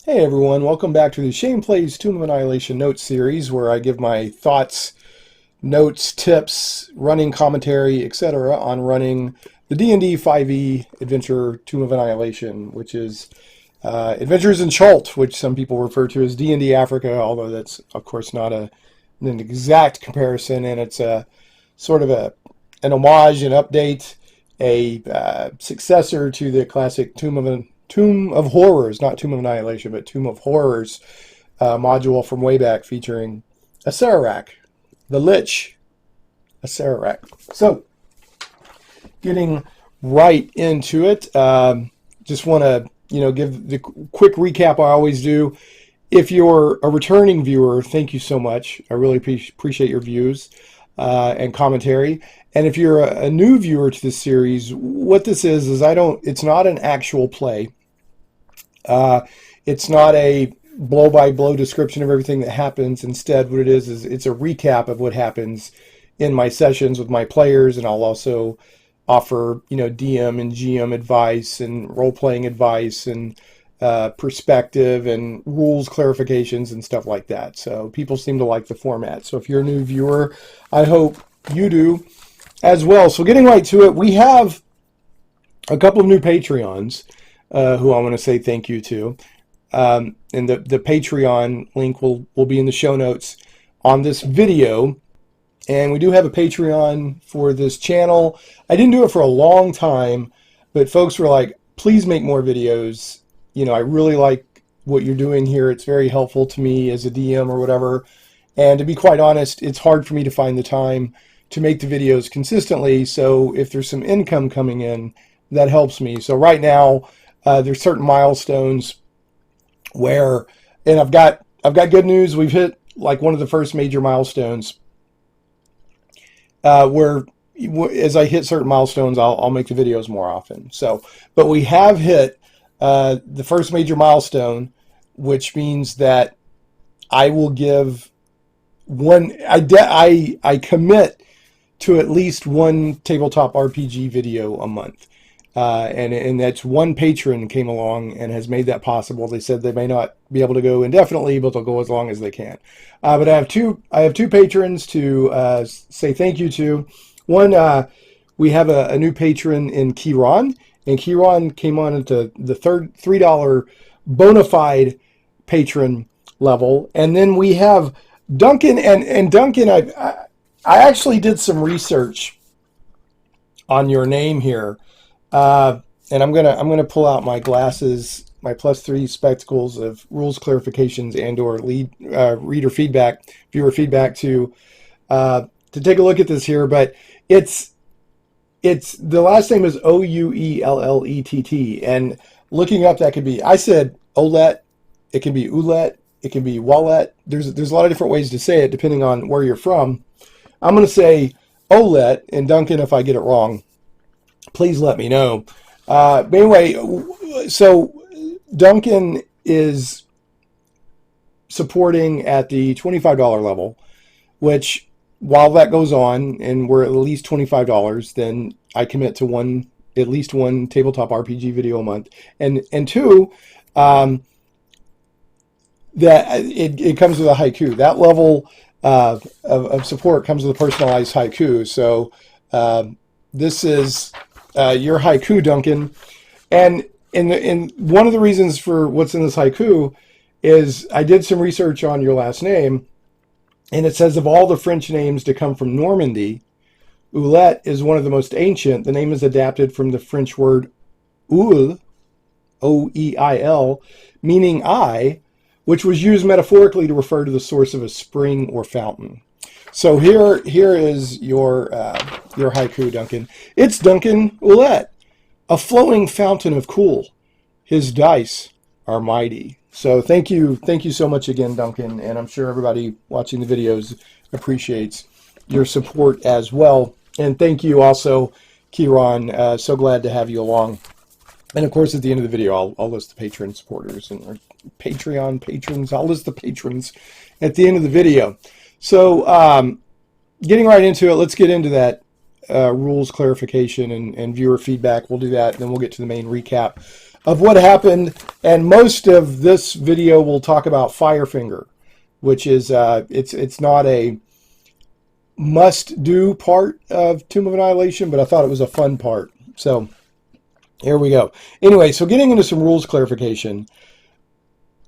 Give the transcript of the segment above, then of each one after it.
Hey everyone, welcome back to the Shane Plays Tomb of Annihilation Notes series, where I give my thoughts, notes, tips, running commentary, etc. on running the D&D 5e adventure Tomb of Annihilation, which is Adventures in Chult, which some people refer to as D&D Africa, although that's of course not an exact comparison, and it's a sort of an homage, an update, a successor to the classic Tomb of Horrors, not Tomb of Annihilation, but Tomb of Horrors module from way back featuring a Sararak, the Lich, a Sararak. So, getting right into it, just want to give the quick recap I always do. If you're a returning viewer, thank you so much. I really appreciate your views and commentary. And if you're a new viewer to this series, what this is it's not an actual play. It's not a blow-by-blow description of everything that happens. Instead, what it is it's a recap of what happens in my sessions with my players, and I'll also offer, DM and GM advice and role-playing advice and perspective and rules clarifications and stuff like that. So people seem to like the format. So if you're a new viewer, I hope you do as well. So getting right to it, we have a couple of new Patreons who I want to say thank you to. And the Patreon link will be in the show notes on this video. And we do have a Patreon for this channel. I didn't do it for a long time, but folks were like, please make more videos. I really like what you're doing here. It's very helpful to me as a DM or whatever. And to be quite honest, it's hard for me to find the time to make the videos consistently. So if there's some income coming in, that helps me. So right now, there's certain milestones where, and I've got good news. We've hit like one of the first major milestones where as I hit certain milestones, I'll make the videos more often. So, but we have hit the first major milestone, which means that I will give one. I commit to at least one tabletop RPG video a month. And that's one patron came along and has made that possible. They said they may not be able to go indefinitely, but they'll go as long as they can. But I have two patrons to say thank you to. One, we have a new patron in Kieran, and Kieran came on at the third $3 bona fide patron level. And then we have Duncan, and Duncan, I actually did some research on your name here. And I'm gonna pull out my glasses, my +3 spectacles of rules clarifications and/or reader feedback, viewer feedback to take a look at this here. But it's the last name is Ouellett, and looking up that could be, I said Olet, it can be Oulet, it can be Wallet. There's a lot of different ways to say it depending on where you're from. I'm gonna say Olet, and Duncan, if I get it wrong, please let me know. But anyway, so Duncan is supporting at the $25 level, which while that goes on and we're at least $25, then I commit to at least one tabletop RPG video a month. And two, that it comes with a haiku. That level of support comes with a personalized haiku. So this is your haiku, Duncan. And one of the reasons for what's in this haiku is I did some research on your last name, and it says of all the French names to come from Normandy, Ouellette is one of the most ancient. The name is adapted from the French word Oeil, O-E-I-L, meaning eye, which was used metaphorically to refer to the source of a spring or fountain. So here is your haiku, Duncan. It's Duncan Ouellette, a flowing fountain of cool. His dice are mighty. So thank you so much again, Duncan, and I'm sure everybody watching the videos appreciates your support as well. And thank you also, Kieran. So glad to have you along. And of course, at the end of the video, I'll list the Patreon supporters or Patreon patrons. I'll list the patrons at the end of the video. So getting right into it, let's get into that rules clarification and viewer feedback. We'll do that, and then we'll get to the main recap. of what happened, and most of this video will talk about Firefinger, which is it's not a must-do part of Tomb of Annihilation, but I thought it was a fun part. So here we go. Anyway, so getting into some rules clarification.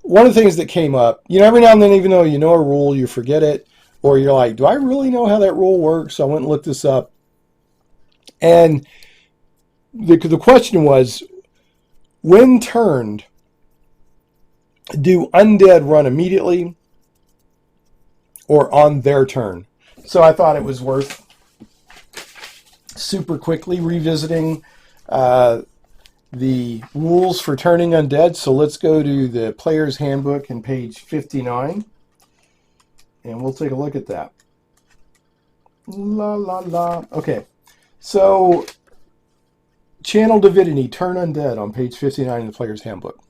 One of the things that came up, every now and then, even though you know a rule, you forget it, or you're like, do I really know how that rule works? So I went and looked this up. And the question was, when turned, do undead run immediately or on their turn? So I thought it was worth super quickly revisiting the rules for turning undead. So let's go to the player's handbook in page 59, and we'll take a look at that. La la la. Okay, so Channel Divinity, turn undead on page 59 in the player's handbook.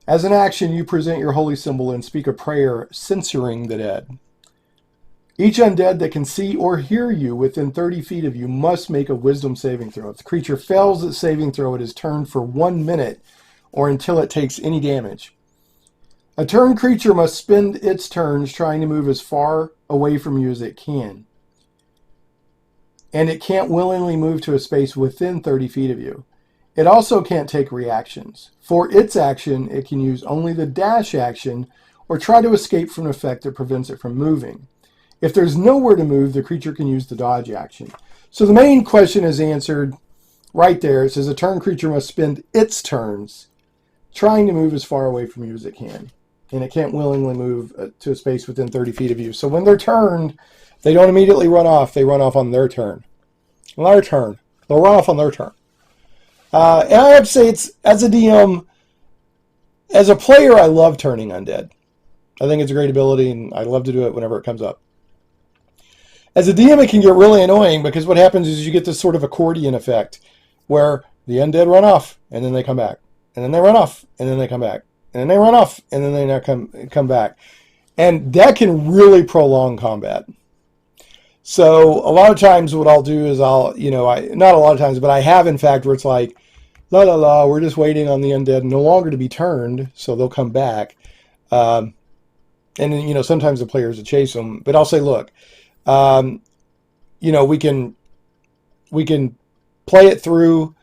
As an action, you present your holy symbol and speak a prayer censoring the dead. Each undead that can see or hear you within 30 feet of you must make a wisdom saving throw. If the creature fails its saving throw, it is turned for 1 minute or until it takes any damage. A turned creature must spend its turns trying to move as far away from you as it can. And it can't willingly move to a space within 30 feet of you. It also can't take reactions. For its action, it can use only the dash action or try to escape from an effect that prevents it from moving. If there's nowhere to move, the creature can use the dodge action. So the main question is answered right there. It says a turned creature must spend its turns trying to move as far away from you as it can. And it can't willingly move to a space within 30 feet of you. So when they're turned, they don't immediately run off. They run off on their turn. Their turn. They'll run off on their turn. And I have to say, it's as a DM, as a player, I love turning undead. I think it's a great ability, and I love to do it whenever it comes up. As a DM, it can get really annoying because what happens is you get this sort of accordion effect where the undead run off, and then they come back. And then they run off, and then they come back. And then they run off, and then they now come back. And that can really prolong combat. So a lot of times what I'll do is not a lot of times, but I have in fact where it's like, la la la, we're just waiting on the undead no longer to be turned, so they'll come back. And then, sometimes the players will chase them, but I'll say, look, we can play it through,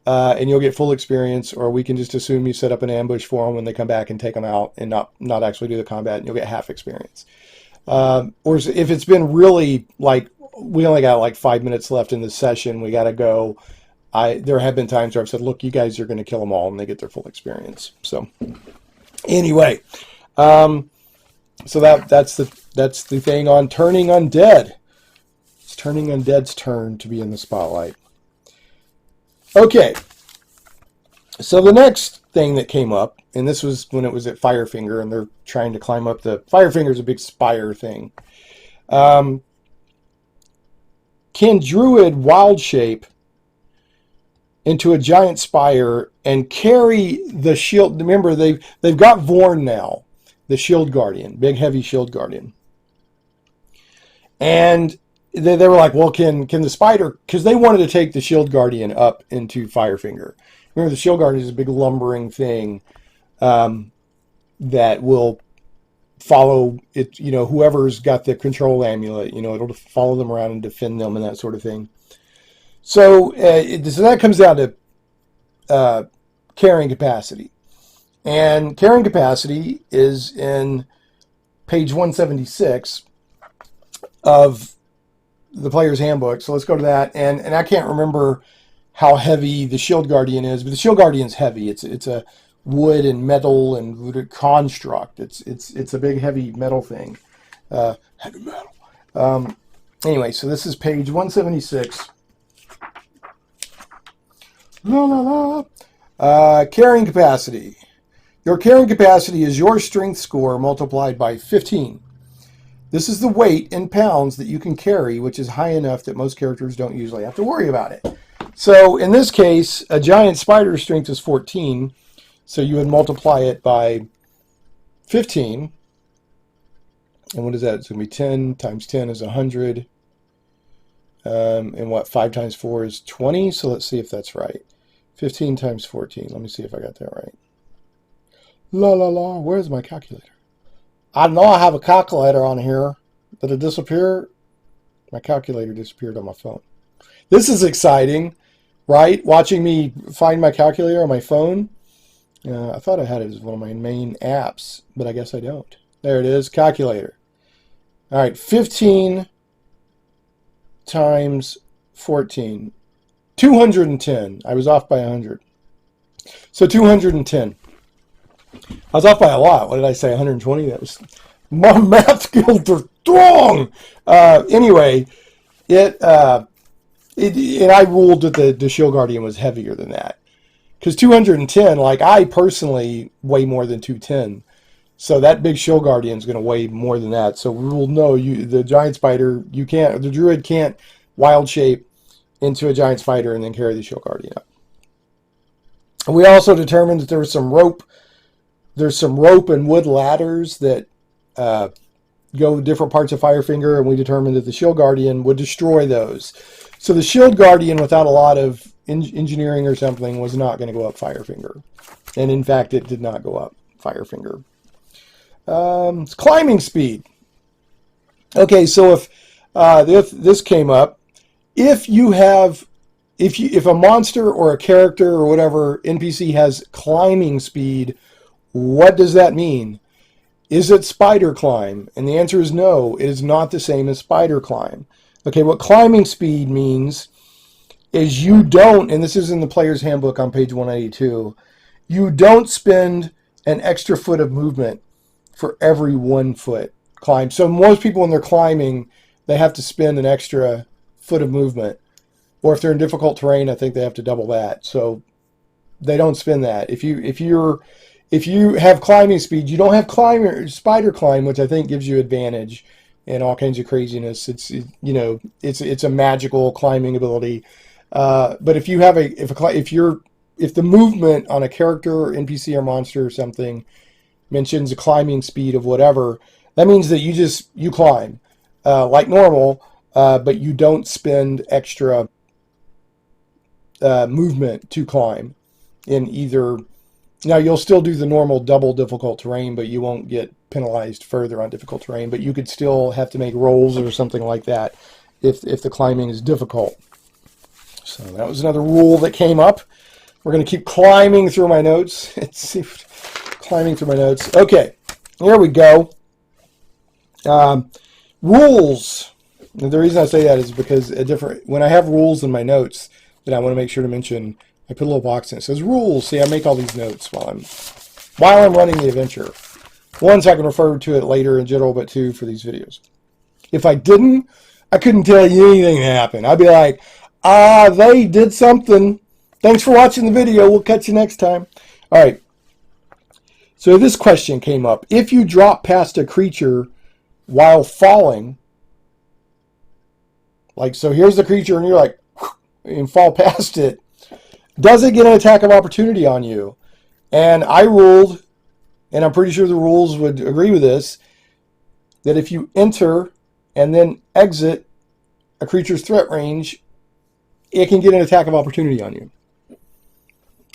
and you'll get full experience, or we can just assume you set up an ambush for them when they come back and take them out and not actually do the combat, and you'll get half experience. Or if it's been really like, we only got like 5 minutes left in the session, we got to go. There have been times where I've said, look, you guys are going to kill them all, and they get their full experience. So anyway, so that's the thing on turning undead. It's turning undead's turn to be in the spotlight. Okay, so the next thing that came up, and this was when it was at Firefinger, and they're trying to climb up the... Firefinger's a big spire thing. Can Druid wild shape into a giant spire and carry the shield? Remember, they've got Vorn now, the shield guardian, big heavy shield guardian. And they were like, well, can the spider... Because they wanted to take the shield guardian up into Firefinger. Remember, the shield guardian is a big lumbering thing that will follow it, whoever's got the control amulet, it'll follow them around and defend them and that sort of thing. So, so that comes down to carrying capacity. And carrying capacity is in page 176 of the player's handbook. So let's go to that. And I can't remember how heavy the shield guardian is, but the shield guardian's heavy. It's a wood and metal and construct. It's a big heavy metal thing. Heavy metal. Anyway, so this is page 176. La la la. Carrying capacity. Your carrying capacity is your strength score multiplied by 15. This is the weight in pounds that you can carry, which is high enough that most characters don't usually have to worry about it. So in this case, a giant spider's strength is 14, so you would multiply it by 15. And what is that? It's going to be 10 times 10 is 100. And what, 5 times 4 is 20, so let's see if that's right. 15 times 14. Let me see if I got that right. La la la. Where's my calculator? I know I have a calculator on here. Did it disappear? My calculator disappeared on my phone. This is exciting, right? Watching me find my calculator on my phone. I thought I had it as one of my main apps, but I guess I don't. There it is, calculator. All right, 15 times 14. 210. I was off by 100. So 210. I was off by a lot. What did I say? 120? That was... My math skills are strong! Anyway, and I ruled that the Shield Guardian was heavier than that. Because 210, like, I personally weigh more than 210. So that big Shield Guardian is going to weigh more than that. So rule no, the Giant Spider, the Druid can't wild shape into a Giant Spider and then carry the Shield Guardian up. And we also determined that there was some rope. There's some rope and wood ladders that go different parts of Firefinger, and we determined that the Shield Guardian would destroy those. So the Shield Guardian, without a lot of engineering or something, was not going to go up Firefinger. And in fact, it did not go up Firefinger. Climbing speed. Okay, so if this came up, if a monster or a character or whatever NPC has climbing speed, what does that mean? Is it spider climb? And the answer is no, it is not the same as spider climb. Okay, what climbing speed means is you don't, and this is in the player's handbook on page 182, you don't spend an extra foot of movement for every 1 foot climb. So most people when they're climbing, they have to spend an extra foot of movement. Or if they're in difficult terrain, I think they have to double that. So they don't spend that. If you have climbing speed, you don't have spider climb, which I think gives you advantage and all kinds of craziness. It's a magical climbing ability. But if you have if the movement on a character or NPC or monster or something mentions a climbing speed of whatever, that means that you climb like normal, but you don't spend extra movement to climb in either. Now, you'll still do the normal double difficult terrain, but you won't get penalized further on difficult terrain. But you could still have to make rolls or something like that if the climbing is difficult. So that was another rule that came up. We're going to keep climbing through my notes. Climbing through my notes. Okay, here we go. Rules. And the reason I say that is because when I have rules in my notes that I want to make sure to mention, I put a little box in it. It says rules. See, I make all these notes while I'm running the adventure. One, so I can refer to it later in general, but two, for these videos. If I didn't, I couldn't tell you anything that happened. I'd be like, they did something. Thanks for watching the video. We'll catch you next time. All right. So this question came up. If you drop past a creature while falling, like, so here's the creature and you're like, and fall past it, does it get an attack of opportunity on you? And I ruled, and I'm pretty sure the rules would agree with this, that if you enter and then exit a creature's threat range, it can get an attack of opportunity on you.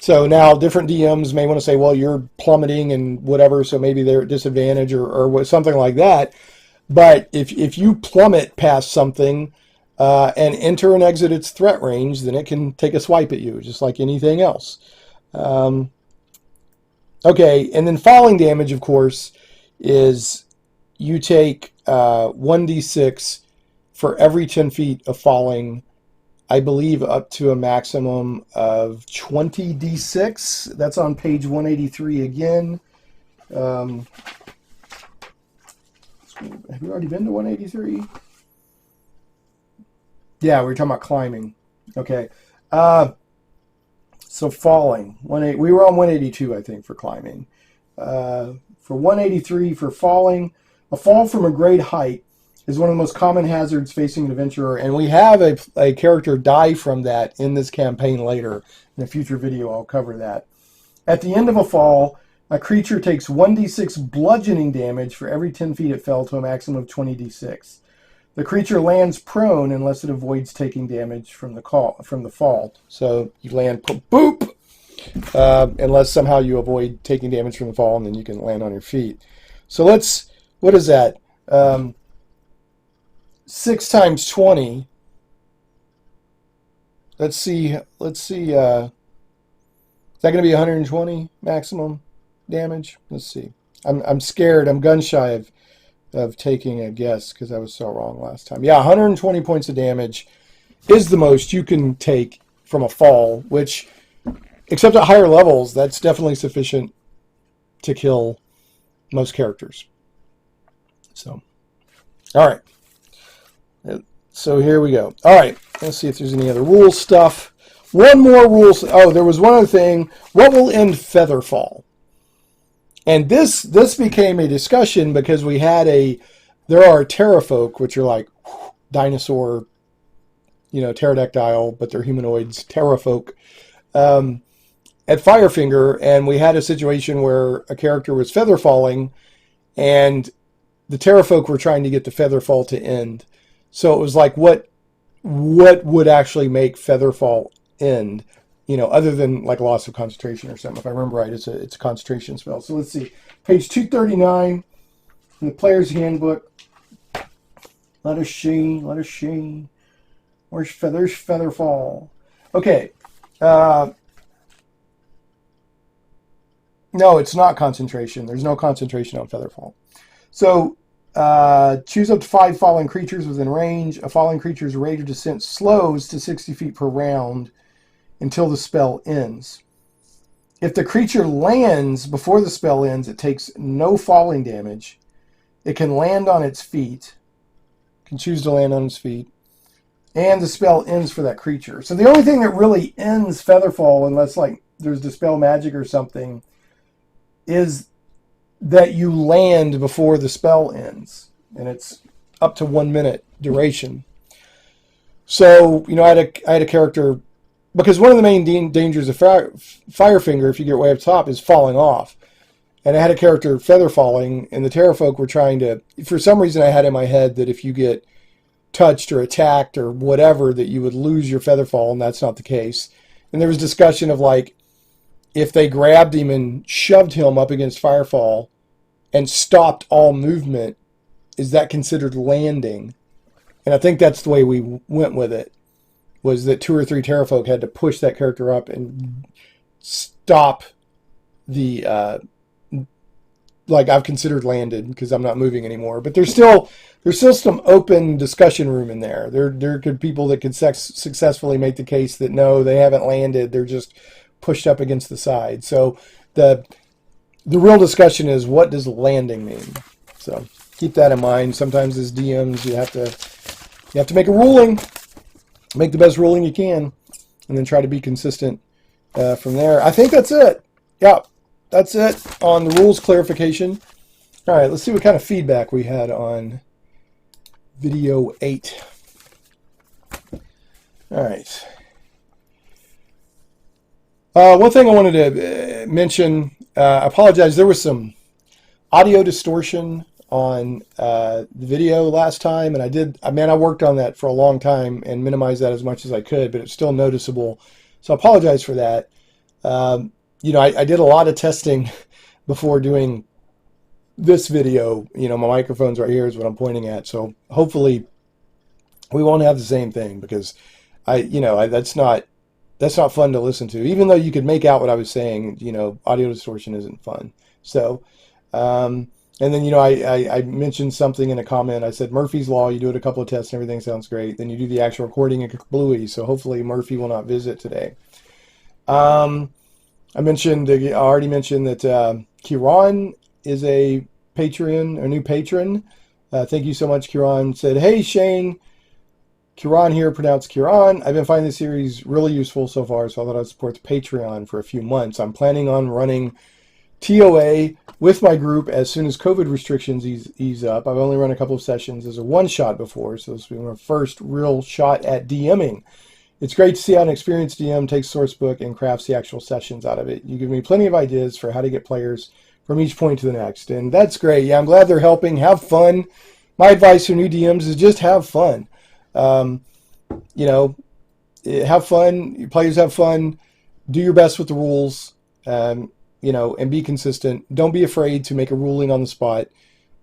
So now different DMs may want to say, well, you're plummeting and whatever, so maybe they're at disadvantage or something like that. But if you plummet past something and enter and exit its threat range, then it can take a swipe at you, just like anything else. Okay, and then falling damage, of course, is you take 1d6 for every 10 feet of falling, I believe up to a maximum of 20d6. That's on page 183 again. Have you already been to 183? Yeah, we were talking about climbing. Okay. So falling. We were on 182, I think, for climbing. For 183, for falling, a fall from a great height is one of the most common hazards facing an adventurer, and we have a character die from that in this campaign later. In a future video, I'll cover that. At the end of a fall, a creature takes 1d6 bludgeoning damage for every 10 feet it fell to a maximum of 20d6. The creature lands prone unless it avoids taking damage from the fall. So you land boop, unless somehow you avoid taking damage from the fall, and then you can land on your feet. So let's, what is that? 6 times 20. Let's see. Is that going to be 120 maximum damage? Let's see. I'm scared. I'm gun shy of taking a guess because I was so wrong last time. Yeah, 120 points of damage is the most you can take from a fall, which, except at higher levels, that's definitely sufficient to kill most characters. So, all right. So here we go. All right, let's see if there's any other rule stuff. One more rule. Oh, there was one other thing. What will end Featherfall? And this became a discussion because we had there are pterafolk, which are like dinosaur, pterodactyl, but they're humanoids, pterafolk, at Firefinger, and we had a situation where a character was feather falling, and the pterafolk were trying to get the featherfall to end. So it was like, what would actually make featherfall end? Other than like loss of concentration or something. If I remember right, it's a concentration spell. So let's see, page 239 in the player's handbook. Let us see. Where's featherfall? Okay. No, it's not concentration. There's no concentration on featherfall. So choose up to 5 fallen creatures within range. A fallen creature's rate of descent slows to 60 feet per round until the spell ends. If the creature lands before the spell ends, it takes no falling damage. It can land on its feet. It can choose to land on its feet. And the spell ends for that creature. So the only thing that really ends Featherfall, unless like there's Dispel Magic or something, is that you land before the spell ends. And it's up to 1 minute duration. So, I had a character, because one of the main dangers of Firefinger, if you get way up top, is falling off. And I had a character feather falling, and the pterafolk were trying to, for some reason I had in my head that if you get touched or attacked or whatever, that you would lose your feather fall, and that's not the case. And there was discussion of like, if they grabbed him and shoved him up against Firefall and stopped all movement, is that considered landing? And I think that's the way we went with it, was that 2 or 3 pterafolk had to push that character up and stop the, like I've considered landed because I'm not moving anymore. But there's still some open discussion room in there. There could people that could successfully make the case that no, they haven't landed. They're just pushed up against the side. So the real discussion is, what does landing mean? So keep that in mind. Sometimes as DMs you have to make a ruling, make the best ruling you can, and then try to be consistent from there. I think that's it. Yeah, that's it on the rules clarification. All right, let's see what kind of feedback we had on video 8. All right. One thing I wanted to mention, I apologize, there was some audio distortion on the video last time, and I worked on that for a long time and minimized that as much as I could, but it's still noticeable. So I apologize for that. I did a lot of testing before doing this video. My microphone's right here is what I'm pointing at. So hopefully we won't have the same thing, because that's not fun to listen to. Even though you could make out what I was saying, audio distortion isn't fun. So, and then, I mentioned something in a comment. I said, Murphy's Law, you do it a couple of tests and everything sounds great. Then you do the actual recording and kablooey. So hopefully Murphy will not visit today. I already mentioned that Kieran is a new patron. Thank you so much, Kieran. Said, hey, Shane. Kieran here, pronounced Kieran. I've been finding this series really useful so far, so I thought I'd support the Patreon for a few months. I'm planning on running TOA with my group as soon as COVID restrictions ease up. I've only run a couple of sessions as a one-shot before, so this will be my first real shot at DMing. It's great to see how an experienced DM takes sourcebook and crafts the actual sessions out of it. You give me plenty of ideas for how to get players from each point to the next, and that's great. Yeah, I'm glad they're helping. Have fun. My advice for new DMs is just have fun. Have fun. Your players have fun. do your best with the rules, and be consistent. Don't be afraid to make a ruling on the spot,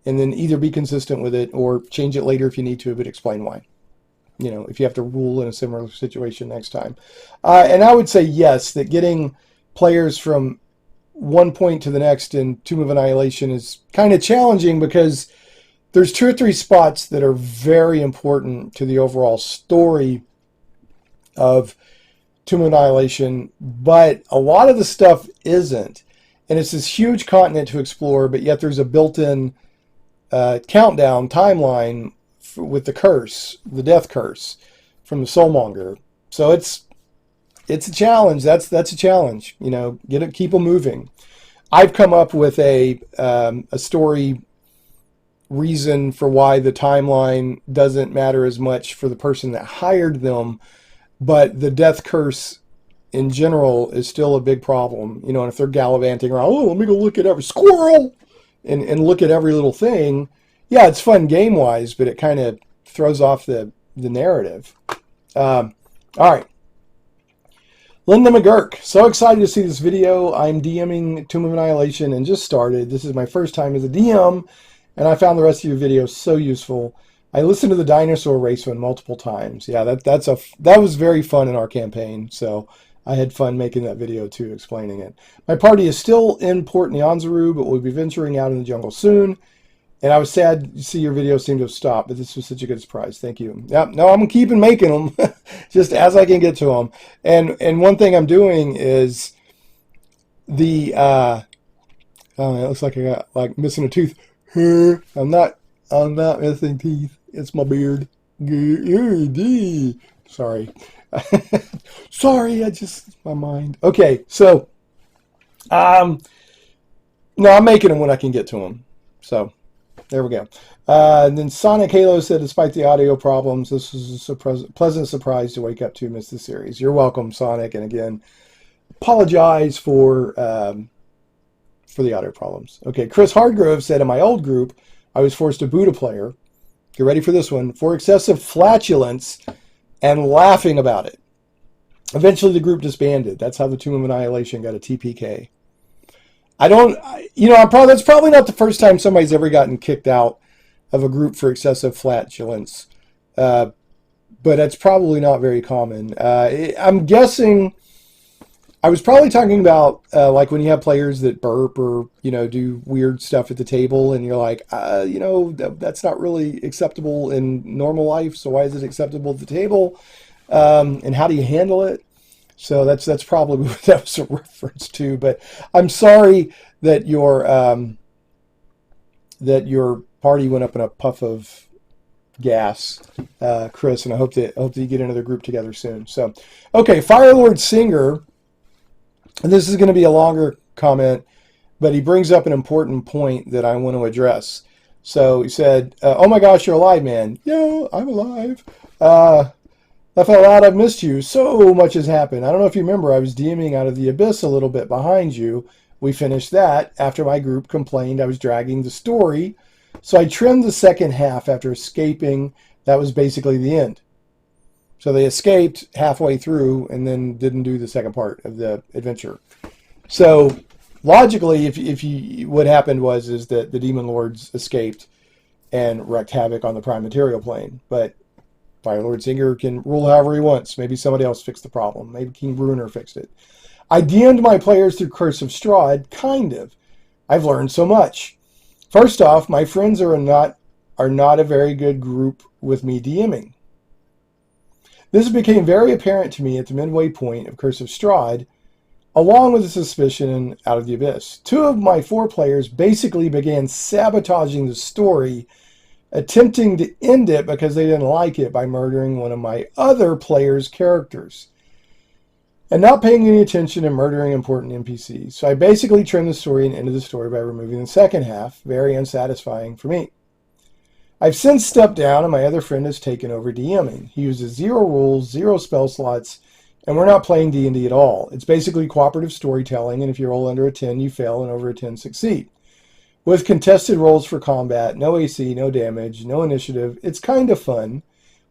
and then either be consistent with it or change it later if you need to, but explain why. If you have to rule in a similar situation next time. And I would say yes, that getting players from one point to the next in Tomb of Annihilation is kind of challenging because there's 2 or 3 spots that are very important to the overall story of Tomb of Annihilation, but a lot of the stuff isn't. And it's this huge continent to explore, but yet there's a built-in countdown timeline with the curse, the death curse from the Soulmonger. So it's a challenge. That's a challenge. Keep them moving. I've come up with a story reason for why the timeline doesn't matter as much for the person that hired them, but the death curse in general is still a big problem. And if they're gallivanting around, let me go look at every squirrel and look at every little thing. Yeah, it's fun game-wise, but it kind of throws off the narrative. All right. Linda McGurk, so excited to see this video. I'm DMing Tomb of Annihilation and just started. This is my first time as a DM, and I found the rest of your videos so useful. I listened to the dinosaur race one multiple times. Yeah, that was very fun in our campaign, so I had fun making that video too, explaining it. My party is still in Port Nyanzaru, but we'll be venturing out in the jungle soon. And I was sad to see your video seem to have stopped, but this was such a good surprise. Thank you. Yeah, no, I'm keeping making them just as I can get to them. And one thing I'm doing is the oh, it looks like I got like missing a tooth. I'm not missing teeth. It's my beard. Sorry. Sorry, my mind. Okay, so no, I'm making them when I can get to them. So there we go. And then Sonic Halo said, despite the audio problems, this was a pleasant surprise to wake up to miss the series. You're welcome, Sonic. And again, apologize for the audio problems. Okay, Chris Hardgrove said, in my old group, I was forced to boot a player. Get ready for this one. For excessive flatulence and laughing about it. Eventually, the group disbanded. That's how the Tomb of Annihilation got a TPK. That's probably not the first time somebody's ever gotten kicked out of a group for excessive flatulence, but that's probably not very common. I'm guessing I was probably talking about like when you have players that burp or do weird stuff at the table, and you're like, that's not really acceptable in normal life. So why is it acceptable at the table? And how do you handle it? So that's probably what that was a reference to. But I'm sorry that your party went up in a puff of gas, Chris, and I hope that you get another group together soon. So, okay, Firelord Singer, and this is going to be a longer comment, but he brings up an important point that I want to address. So he said, "Oh my gosh, you're alive, man!" Yeah, I'm alive. I felt out. I've missed you. So much has happened. I don't know if you remember, I was DMing Out of the Abyss a little bit behind you. We finished that after my group complained I was dragging the story. So I trimmed the second half after escaping. That was basically the end. So they escaped halfway through and then didn't do the second part of the adventure. So logically, what happened is that the demon lords escaped and wreaked havoc on the prime material plane. But Firelord Singer can rule however he wants. Maybe somebody else fixed the problem. Maybe King Bruner fixed it. I DM'd my players through Curse of Strahd, kind of. I've learned so much. First off, my friends are not a very good group with me DMing. This became very apparent to me at the midway point of Curse of Strahd, along with the suspicion in Out of the Abyss. 2 of my 4 players basically began sabotaging the story, attempting to end it because they didn't like it by murdering one of my other players' characters and not paying any attention and murdering important NPCs. So I basically trimmed the story and ended the story by removing the second half. Very unsatisfying for me. I've since stepped down and my other friend has taken over DMing. He uses 0 rules, 0 spell slots, and we're not playing D&D at all. It's basically cooperative storytelling, and if you roll under a 10, you fail, and over a 10, succeed. With contested rolls for combat, no AC, no damage, no initiative, it's kind of fun,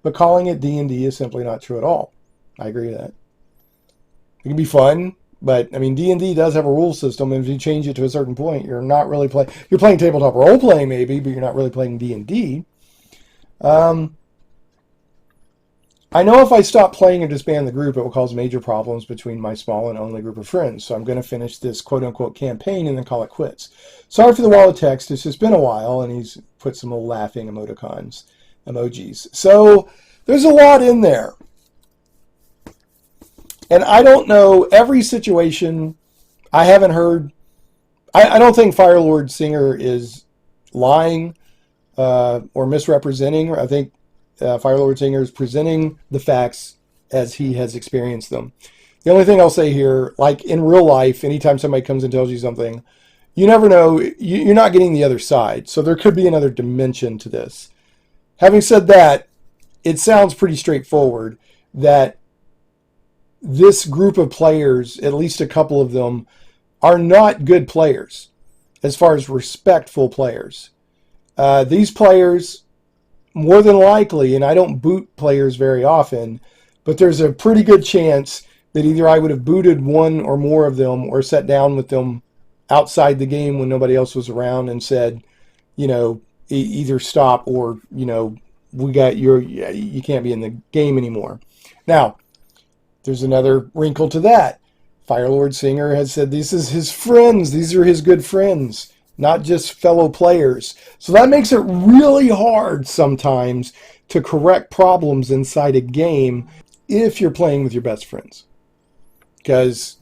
but calling it D&D is simply not true at all. I agree with that. It can be fun, But I mean, D&D does have a rule system, and if you change it to a certain point, you're not really playing. You're playing tabletop role playing maybe, but you're not really playing D&D. I know if I stop playing or disband the group, it will cause major problems between my small and only group of friends. So I'm going to finish this quote-unquote campaign and then call it quits. Sorry for the wall of text. It's just been a while, and he's put some little laughing emojis. So there's a lot in there. And I don't know every situation. I haven't heard. I don't think Firelord Singer is lying or misrepresenting. I think Firelord Singer is presenting the facts as he has experienced them. The only thing I'll say here, like in real life, anytime somebody comes and tells you something, you never know. You're not getting the other side. So there could be another dimension to this. Having said that, it sounds pretty straightforward that this group of players, at least a couple of them, are not good players as far as respectful players. These players, more than likely, and I don't boot players very often, but there's a pretty good chance that either I would have booted one or more of them or sat down with them outside the game when nobody else was around and said, either stop or, you can't be in the game anymore. Now, there's another wrinkle to that. Firelord Singer has said this is his friends. These are his good friends, not just fellow players. So that makes it really hard sometimes to correct problems inside a game if you're playing with your best friends. Because,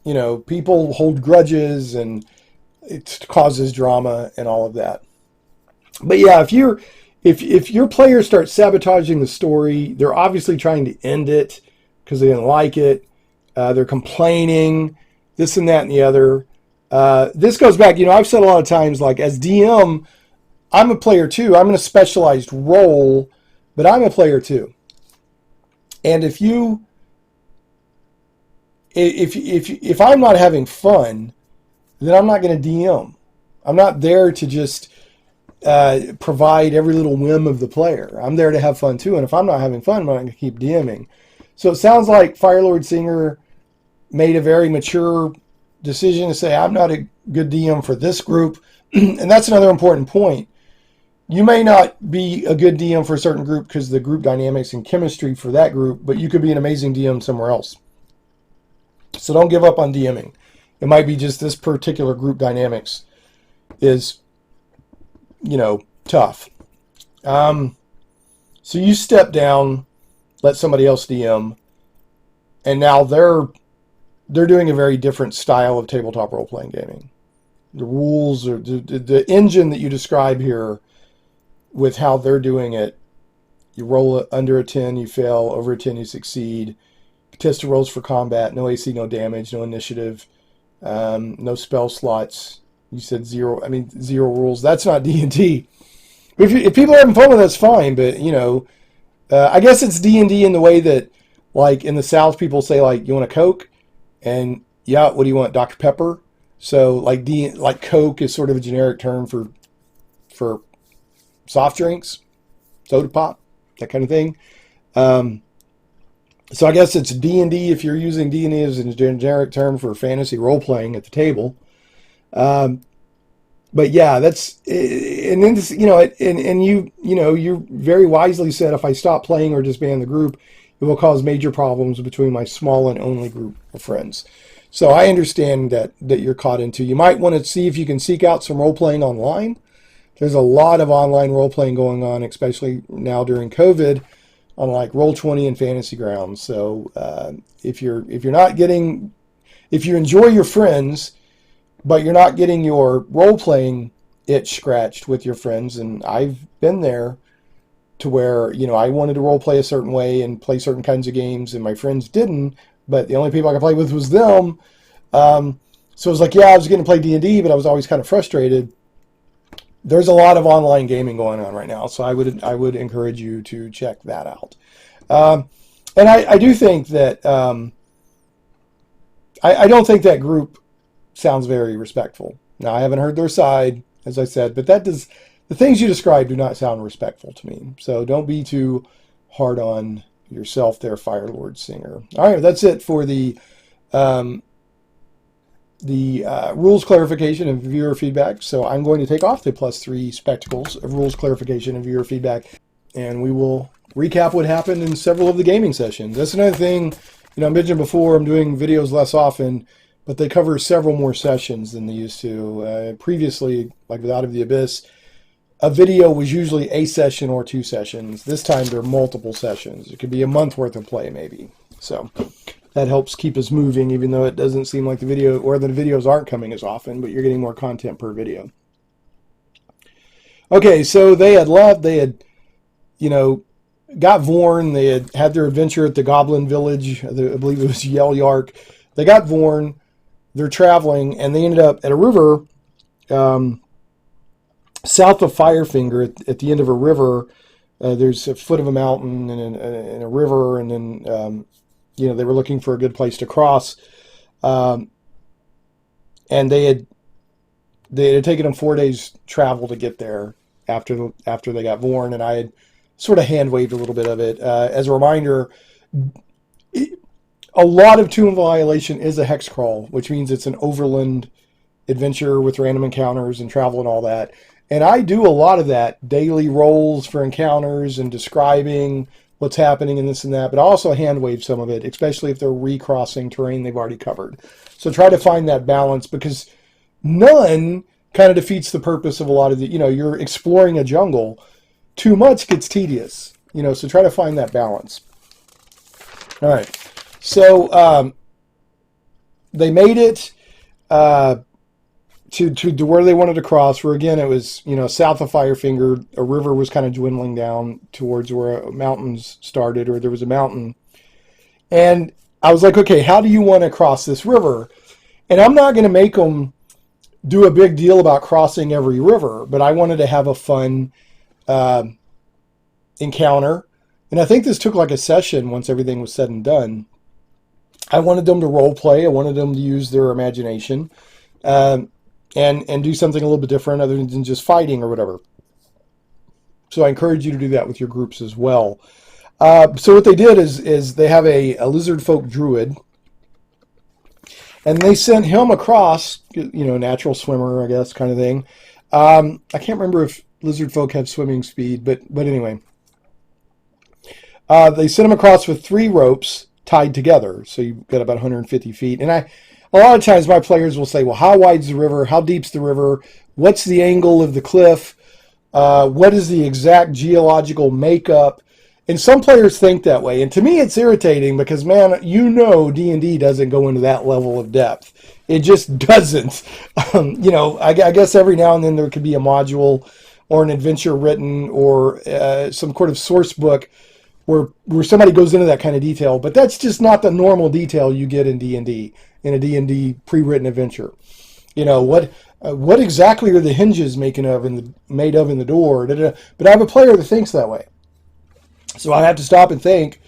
people hold grudges and it causes drama and all of that. But yeah, if your players start sabotaging the story, they're obviously trying to end it because they didn't like it. They're complaining, this and that and the other. This goes back, I've said a lot of times, like as DM, I'm a player too. I'm in a specialized role, but I'm a player too. And if I'm not having fun, then I'm not going to DM. I'm not there to just provide every little whim of the player. I'm there to have fun too. And if I'm not having fun, I'm not going to keep DMing. So it sounds like Firelord Singer made a very mature decision to say, I'm not a good DM for this group. And that's another important point. You may not be a good DM for a certain group because the group dynamics and chemistry for that group, but you could be an amazing DM somewhere else. So don't give up on DMing. It might be just this particular group dynamics is, tough. So you step down, let somebody else DM, and now they're doing a very different style of tabletop role-playing gaming. The rules, or the engine that you describe here with how they're doing it, you roll under a 10, you fail, over a 10, you succeed. Contested rolls for combat, no AC, no damage, no initiative, no spell slots. You said zero rules. That's not D&D. If people are having fun with it, that's fine, but, I guess it's D&D in the way that, like, in the South, people say, like, you want a Coke? And, yeah, what do you want, Dr. Pepper? So, like Coke is sort of a generic term for soft drinks, soda pop, that kind of thing. So I guess it's D&D if you're using D&D as a generic term for fantasy role-playing at the table. But yeah, that's, and then this, you very wisely said, if I stop playing or disband the group, it will cause major problems between my small and only group of friends. So I understand that you're caught into. You might want to see if you can seek out some role-playing online. There's a lot of online role-playing going on, especially now during COVID, on like Roll20 and Fantasy Grounds. So if you enjoy your friends, but you're not getting your role-playing itch scratched with your friends, and I've been there to where, I wanted to role-play a certain way and play certain kinds of games, and my friends didn't, but the only people I could play with was them. So it was like, yeah, I was getting to play D&D, but I was always kind of frustrated. There's a lot of online gaming going on right now, so I would encourage you to check that out. And I do think that I don't think that group sounds very respectful. Now, I haven't heard their side, as I said, but the things you described do not sound respectful to me. So don't be too hard on yourself there, Firelord Singer. All right, that's it for the the rules clarification and viewer feedback. So I'm going to take off the +3 spectacles of rules clarification and viewer feedback, and we will recap what happened in several of the gaming sessions. That's another thing, I mentioned before, I'm doing videos less often, but they cover several more sessions than they used to. Previously, like with Out of the Abyss, a video was usually a session or 2 sessions. This time there are multiple sessions. It could be a month worth of play maybe. So that helps keep us moving, even though it doesn't seem like the videos aren't coming as often, but you're getting more content per video. Okay, so they had left, they had, got Vorn, they had their adventure at the Goblin Village, I believe it was Yell Yark. They got Vorn, they're traveling, and they ended up at a river, south of Firefinger, at the end of a river. There's a foot of a mountain and a river, and then they were looking for a good place to cross, and they had taken them 4 days travel to get there after they got Vorn, and I had sort of hand waved a little bit of it. As a reminder, a lot of Tomb of Annihilation is a hex crawl, which means it's an overland adventure with random encounters and travel and all that. And I do a lot of that, daily rolls for encounters and describing what's happening and this and that, but I also hand wave some of it, especially if they're recrossing terrain they've already covered. So try to find that balance, because none kind of defeats the purpose of a lot of the, you're exploring a jungle. Too much gets tedious, so try to find that balance. All right. So they made it to where they wanted to cross, where again it was south of Firefinger. A river was kind of dwindling down towards where mountains started, or there was a mountain. And I was like, okay, how do you want to cross this river? And I'm not going to make them do a big deal about crossing every river, but I wanted to have a fun encounter. And I think this took like a session once everything was said and done. I wanted them to role play. I wanted them to use their imagination. And do something a little bit different other than just fighting or whatever. So I encourage you to do that with your groups as well. So what they did is they have a lizard folk druid, and they sent him across, natural swimmer, I guess, kind of thing. I can't remember if lizard folk have swimming speed, but anyway. They sent him across with 3 ropes tied together, so you've got about 150 feet. And a lot of times my players will say, well, how wide's the river? How deep's the river? What's the angle of the cliff? What is the exact geological makeup? And some players think that way. And to me, it's irritating because, man, D&D doesn't go into that level of depth. It just doesn't. I guess every now and then there could be a module or an adventure written or some kind of source book where somebody goes into that kind of detail. But that's just not the normal detail you get in D&D. In a D&D pre-written adventure, what exactly are the hinges made of in the door? But I have a player that thinks that way, so I have to stop and think,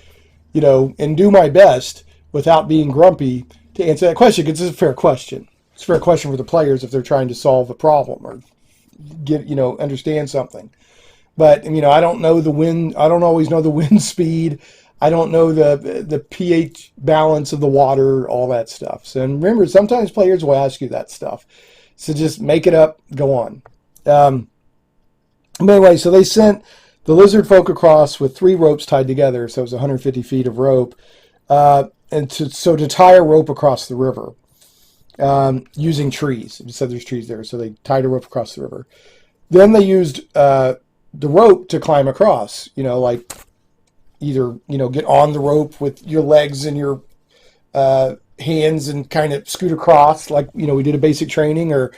and do my best without being grumpy to answer that question, because it's a fair question. It's a fair question for the players if they're trying to solve a problem or understand something. But I don't know the wind. I don't always know the wind speed. I don't know the pH balance of the water, all that stuff. So, and remember, sometimes players will ask you that stuff. So just make it up, go on. Anyway, so they sent the lizard folk across with 3 ropes tied together, so it was 150 feet of rope, to tie a rope across the river using trees. You said there's trees there, so they tied a rope across the river. Then they used the rope to climb across, either, get on the rope with your legs and your hands and kind of scoot across like, we did a basic training, or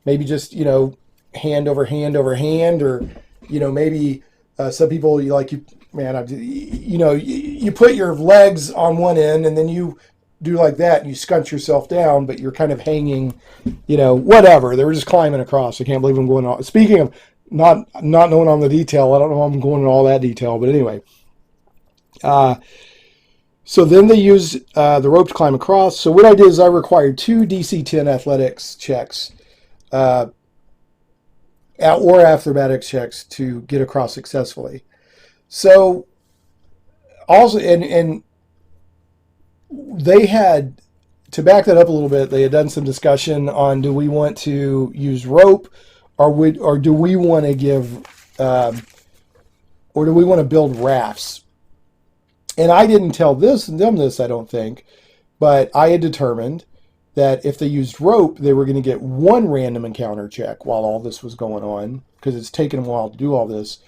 maybe just, hand over hand over hand, or, maybe some people you put your legs on one end and then you do like that and you scunt yourself down, but you're kind of hanging, whatever. They were just climbing across. I can't believe I'm going on. Speaking of not knowing all the detail, I don't know if I'm going into all that detail, but anyway. So then they used the rope to climb across. So what I did is I required 2 DC 10 athletics checks or acrobatics checks to get across successfully. So also, and they had to back that up a little bit, they had done some discussion on, do we want to use rope, or do we want to or do we want to build rafts? And I didn't tell them this, I don't think, but I had determined that if they used rope, they were going to get one random encounter check while all this was going on, because it's taken them a while to do all this.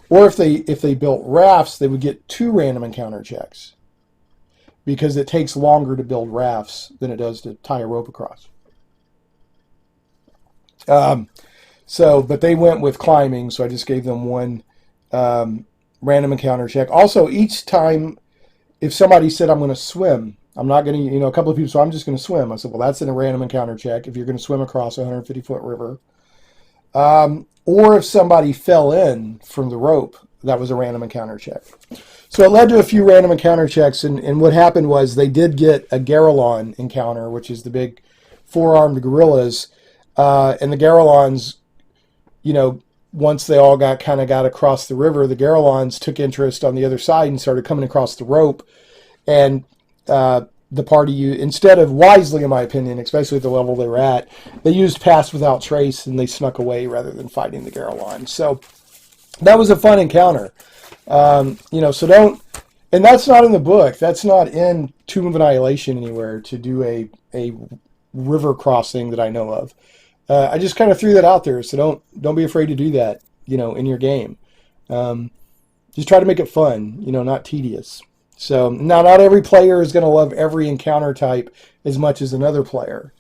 Or if they built rafts, they would get 2 random encounter checks, because it takes longer to build rafts than it does to tie a rope across. But they went with climbing, so I just gave them 1 random encounter check. Also, each time, if somebody said, I'm going to swim, I'm not going to, a couple of people, so I'm just going to swim. I said, well, that's in a random encounter check if you're going to swim across a 150-foot river. Or if somebody fell in from the rope, that was a random encounter check. So it led to a few random encounter checks, and what happened was they did get a Garrulon encounter, which is the big 4-armed gorillas, and the Garrulons, once they all got across the river, the Garrulons took interest on the other side and started coming across the rope, and the party, instead of wisely, in my opinion, especially at the level they were at, they used Pass Without Trace, and they snuck away rather than fighting the Garrulon. So that was a fun encounter. So don't, and that's not in the book. That's not in Tomb of Annihilation anywhere, to do a river crossing that I know of. I just kind of threw that out there, so don't be afraid to do that, in your game. Just try to make it fun, not tedious. So now, not every player is going to love every encounter type as much as another player.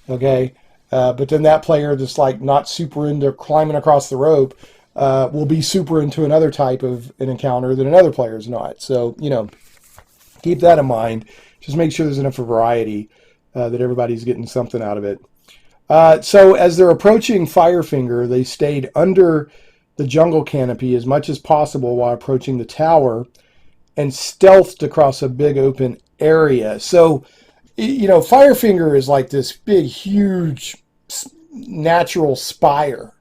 Okay, but then that player that's like not super into climbing across the rope will be super into another type of an encounter that another player is not. So keep that in mind. Just make sure there's enough variety that everybody's getting something out of it. So as they're approaching Firefinger, they stayed under the jungle canopy as much as possible while approaching the tower, and stealthed across a big open area. So, Firefinger is like this big, huge, natural spire.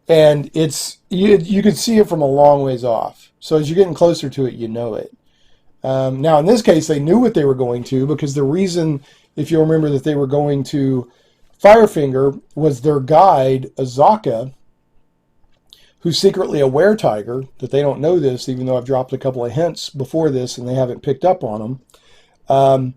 And you can see it from a long ways off. So as you're getting closer to it, you know it. Now, in this case, they knew what they were going to, because the reason, if you remember, that they were going to Firefinger was their guide, Azaka, who's secretly a were-tiger, that they don't know this, even though I've dropped a couple of hints before this and they haven't picked up on them,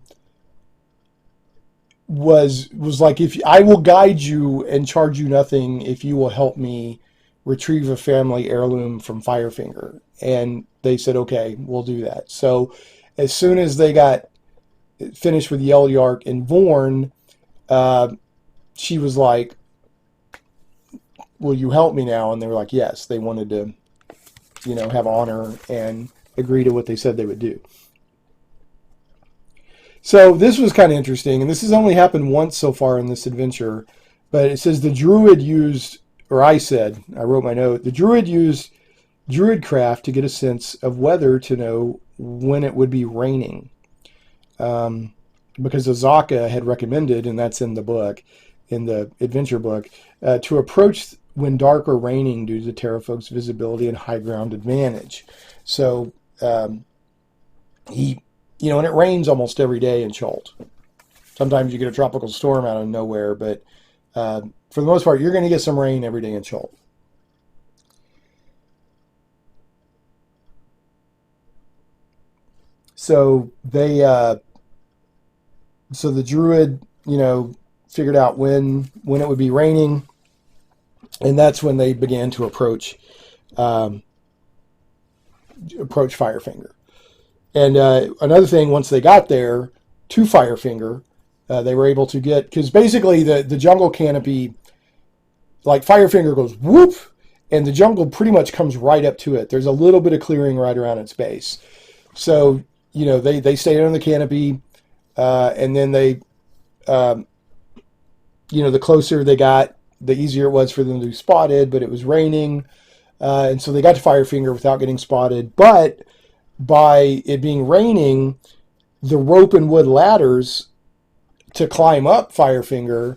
was like, if I will guide you and charge you nothing if you will help me retrieve a family heirloom from Firefinger. And they said, okay, we'll do that. So as soon as they got finished with Yeldyark and Vorn, she was like, will you help me now? And they were like, yes. They wanted to, have honor and agree to what they said they would do. So this was kind of interesting, and this has only happened once so far in this adventure, but it says the druid used, or I wrote my note, the druid used druidcraft to get a sense of weather to know when it would be raining. Because Azaka had recommended, and that's in the book, in the adventure book, to approach when dark or raining due to pterafolk's visibility and high ground advantage. So and it rains almost every day in Chult. Sometimes you get a tropical storm out of nowhere, but for the most part, you're going to get some rain every day in Chult. So the druid, figured out when it would be raining, and that's when they began to approach Firefinger. And another thing, once they got there to Firefinger, they were able to get, because basically the jungle canopy, like Firefinger goes whoop, and the jungle pretty much comes right up to it. There's a little bit of clearing right around its base. So, they stayed under the canopy, and then they, the closer they got, the easier it was for them to be spotted, but it was raining. And so they got to Firefinger without getting spotted. But by it being raining, the rope and wood ladders to climb up Firefinger,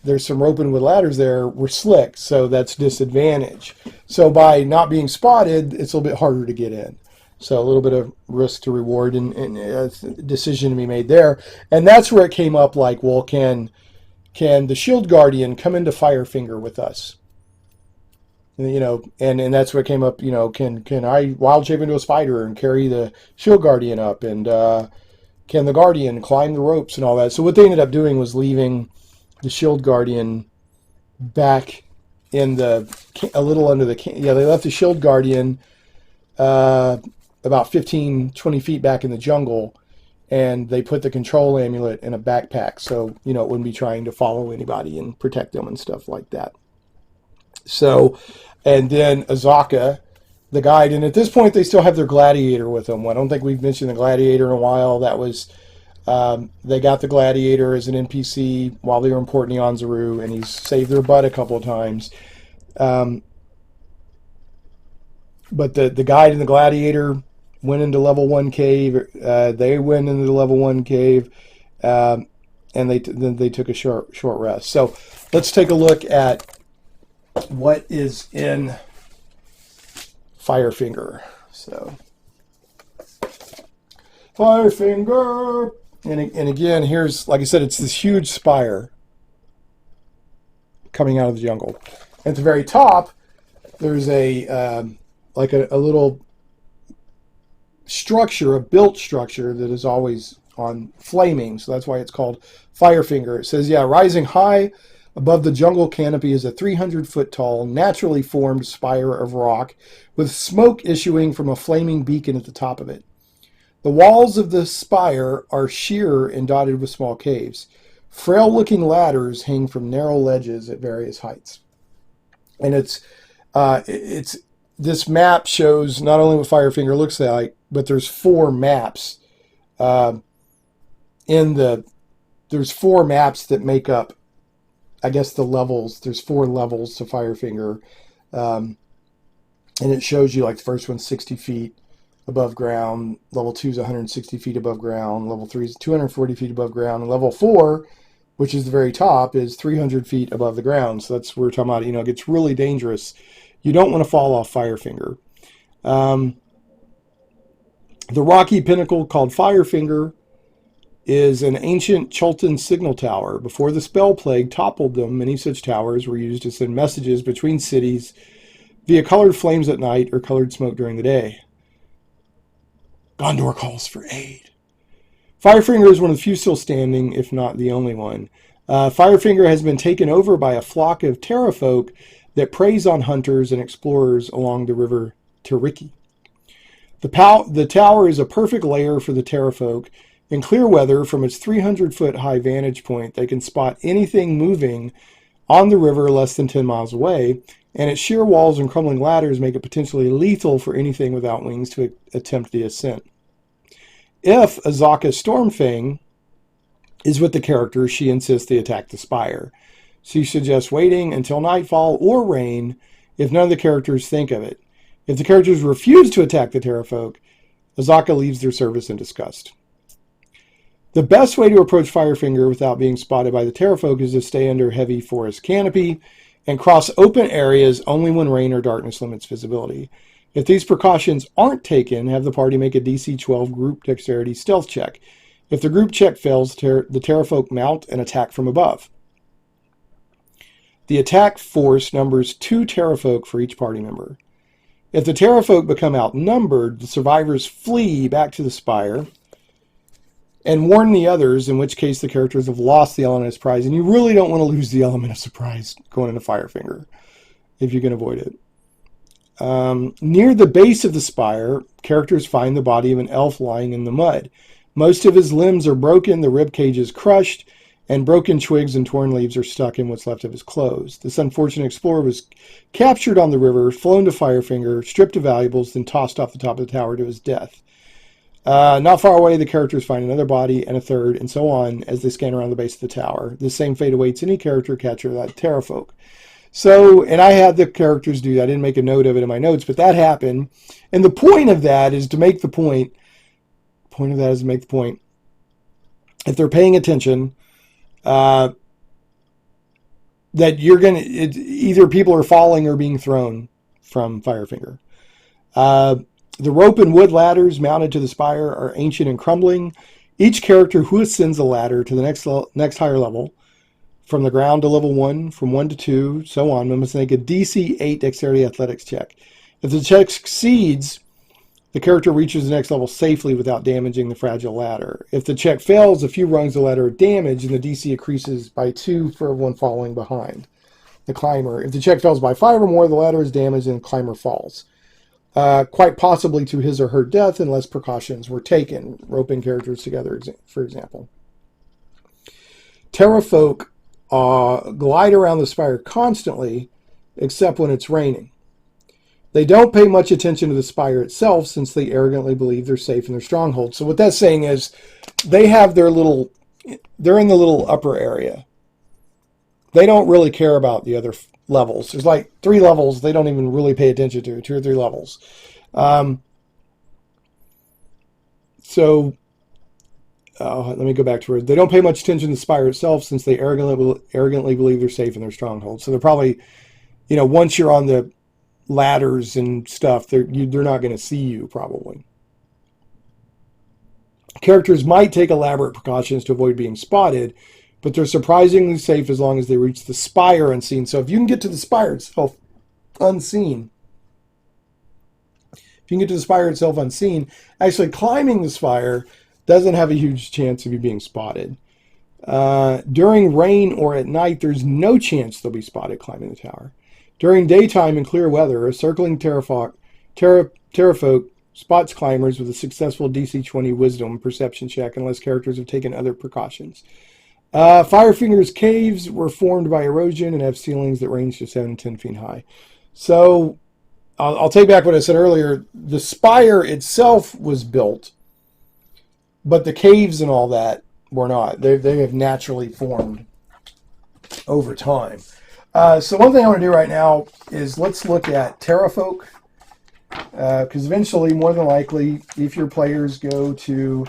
there's some rope and wood ladders there, were slick. So that's disadvantage. So by not being spotted, it's a little bit harder to get in. So a little bit of risk to reward and a decision to be made there. And that's where it came up like, well, can the Shield Guardian come into Firefinger with us? And that's what came up. Can I wild shape into a spider and carry the Shield Guardian up? And can the Guardian climb the ropes and all that? So what they ended up doing was leaving the Shield Guardian back in a little under the they left the Shield Guardian about 15, 20 feet back in the jungle, and they put the control amulet in a backpack, so it wouldn't be trying to follow anybody and protect them and stuff like that. So, and then Azaka, the guide, and at this point they still have their gladiator with them. I don't think we've mentioned the gladiator in a while. That was they got the gladiator as an NPC while they were in Port Nyanzaru, and he's saved their butt a couple of times. But the guide and the gladiator went into level 1 cave. They went into the level 1 cave, and then they took a short rest. So let's take a look at what is in Firefinger. So Firefinger, and again, here's, like I said, it's this huge spire coming out of the jungle. At the very top, there's a little structure, a built structure that is always on flaming. So that's why it's called Firefinger. It says, rising high above the jungle canopy is a 300-foot tall, naturally formed spire of rock with smoke issuing from a flaming beacon at the top of it. The walls of the spire are sheer and dotted with small caves. Frail-looking ladders hang from narrow ledges at various heights. And this map shows not only what Firefinger looks like, but there's 4 maps. There's 4 maps that make up, I guess, the levels. There's 4 levels to Firefinger, and it shows you like the first one's 60 feet above ground, level 2 is 160 feet above ground, level 3 is 240 feet above ground, and level 4, which is the very top, is 300 feet above the ground. So that's what we're talking about. It gets really dangerous. You don't want to fall off Firefinger. The rocky pinnacle called Firefinger is an ancient Chultan signal tower. Before the spell plague toppled them, many such towers were used to send messages between cities via colored flames at night or colored smoke during the day. Gondor calls for aid. Firefinger is one of the few still standing, if not the only one. Firefinger has been taken over by a flock of pterafolk that preys on hunters and explorers along the river Tiriki. The tower is a perfect lair for the pterafolk. In clear weather, from its 300-foot high vantage point, they can spot anything moving on the river less than 10 miles away, and its sheer walls and crumbling ladders make it potentially lethal for anything without wings to attempt the ascent. If Azaka Stormfang is with the characters, she insists they attack the spire. She suggests waiting until nightfall or rain if none of the characters think of it. If the characters refuse to attack the pterafolk, Azaka leaves their service in disgust. The best way to approach Firefinger without being spotted by the pterafolk is to stay under heavy forest canopy and cross open areas only when rain or darkness limits visibility. If these precautions aren't taken, have the party make a DC 12 group dexterity stealth check. If the group check fails, the pterafolk mount and attack from above. The attack force numbers 2 pterafolk for each party member. If the pterafolk become outnumbered, the survivors flee back to the spire and warn the others, in which case the characters have lost the element of surprise. And you really don't want to lose the element of surprise going into Firefinger if you can avoid it. Near the base of the spire, characters find the body of an elf lying in the mud. Most of his limbs are broken, the rib cage is crushed, and broken twigs and torn leaves are stuck in what's left of his clothes. This unfortunate explorer was captured on the river, flown to Firefinger, stripped of valuables, then tossed off the top of the tower to his death. Not far away, the characters find another body and a third, and so on, as they scan around the base of the tower. The same fate awaits any character captured by the pterafolk. So, and I had the characters do that. I didn't make a note of it in my notes, but that happened. And the point of that is to make the point. The point of that is to make the point. If they're paying attention, that you're going to, either people are falling or being thrown from Firefinger. The rope and wood ladders mounted to the spire are ancient and crumbling. Each character who ascends a ladder to the next higher level, from the ground to level 1, from 1 to 2, so on, must make a DC 8 Dexterity Athletics check. If the check succeeds, the character reaches the next level safely without damaging the fragile ladder. If the check fails, a few rungs of the ladder are damaged, and the DC increases by 2 for everyone following behind the climber. If the check fails by 5 or more, the ladder is damaged and the climber falls. Quite possibly to his or her death unless precautions were taken, roping characters together, for example. Pterafolk glide around the spire constantly, except when it's raining. They don't pay much attention to the spire itself since they arrogantly believe they're safe in their stronghold. So what that's saying is they have they're in the little upper area. They don't really care about the other levels. There's like 3 levels they don't even really pay attention to, 2 or 3 levels. Let me go back to where they don't pay much attention to the spire itself since they arrogantly believe they're safe in their stronghold. So they're probably, once you're on the ladders and stuff, they're not going to see you probably. Characters might take elaborate precautions to avoid being spotted, but they're surprisingly safe as long as they reach the spire unseen. So if you can get to the spire itself unseen, actually climbing the spire doesn't have a huge chance of you being spotted. During rain or at night, there's no chance they'll be spotted climbing the tower. During daytime and clear weather, a circling pterafolk spots climbers with a successful DC 20 Wisdom perception check unless characters have taken other precautions. Firefinger's caves were formed by erosion and have ceilings that range to 7 to 10 feet high. So I'll take back what I said earlier. The spire itself was built, but the caves and all that were not. They have naturally formed over time. So one thing I want to do right now is let's look at pterafolk, because eventually, more than likely, if your players go to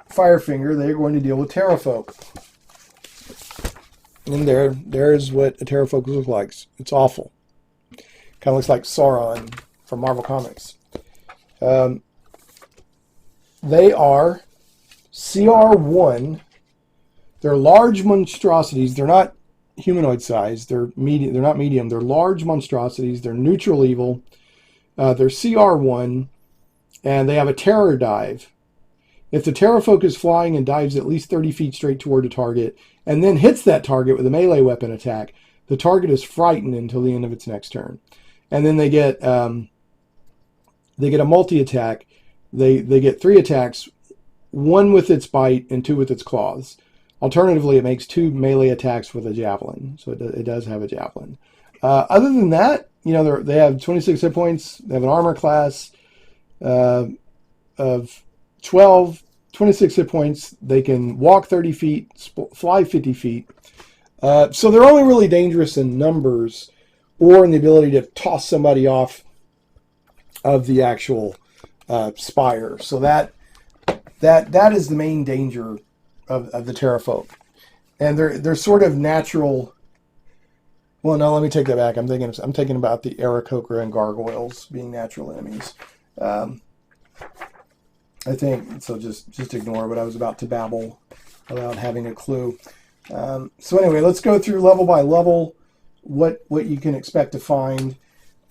Firefinger, they're going to deal with pterafolk. And there's what a pterafolk looks like. It's awful. Kind of looks like Sauron from Marvel Comics. They are CR1. They're large monstrosities. They're not humanoid sized. They're medium. They're not medium. They're large monstrosities. They're neutral evil. They're CR1, and they have a terror dive. If the pterafolk is flying and dives at least 30 feet straight toward a target, and then hits that target with a melee weapon attack, the target is frightened until the end of its next turn. And then they get a multi-attack. They get 3 attacks, 1 with its bite and 2 with its claws. Alternatively, it makes 2 melee attacks with a javelin, so it does have a javelin. Other than that, they have 26 hit points. They have an armor class of 12, 26 hit points. They can walk 30 feet, fly 50 feet. So they're only really dangerous in numbers or in the ability to toss somebody off of the actual spire. So that is the main danger of the pterafolk. And they're sort of natural. Well, no, let me take that back. I'm thinking about the Aarakocra and gargoyles being natural enemies. I think so. Just ignore what I was about to babble without having a clue. So anyway, let's go through level by level what you can expect to find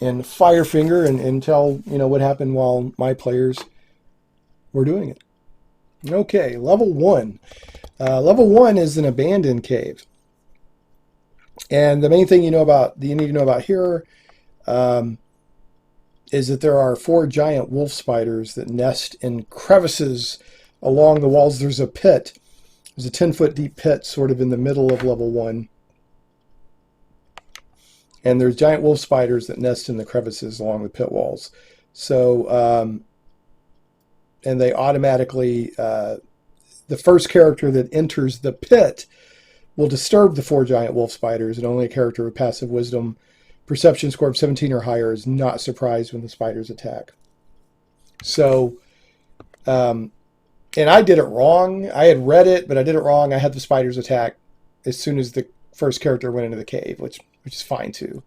in Firefinger and tell what happened while my players were doing it. Okay, level 1. Level 1 is an abandoned cave. And the main thing you need to know about here is that there are 4 giant wolf spiders that nest in crevices along the walls. There's a pit. There's a 10-foot deep pit sort of in the middle of level 1. And there's giant wolf spiders that nest in the crevices along the pit walls. So, and they automatically, the first character that enters the pit will disturb the 4 giant wolf spiders, and only a character with passive wisdom perception score of 17 or higher is not surprised when the spiders attack. So, and I did it wrong. I had read it, but I did it wrong. I had the spiders attack as soon as the first character went into the cave, which is fine too.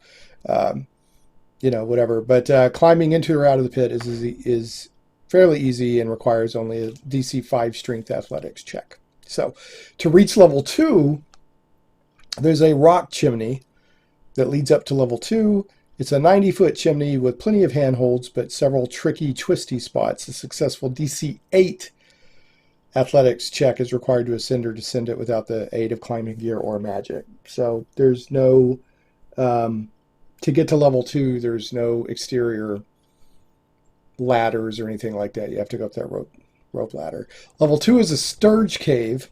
whatever. But climbing into or out of the pit is fairly easy and requires only a DC 5 strength athletics check. So to reach level 2, there's a rock chimney that leads up to level 2. It's a 90-foot chimney with plenty of handholds, but several tricky, twisty spots. A successful DC 8 athletics check is required to ascend or descend it without the aid of climbing gear or magic. So there's no, to get to level 2, there's no exterior ladders or anything like that. You have to go up that rope ladder. Level 2 is a Sturge Cave.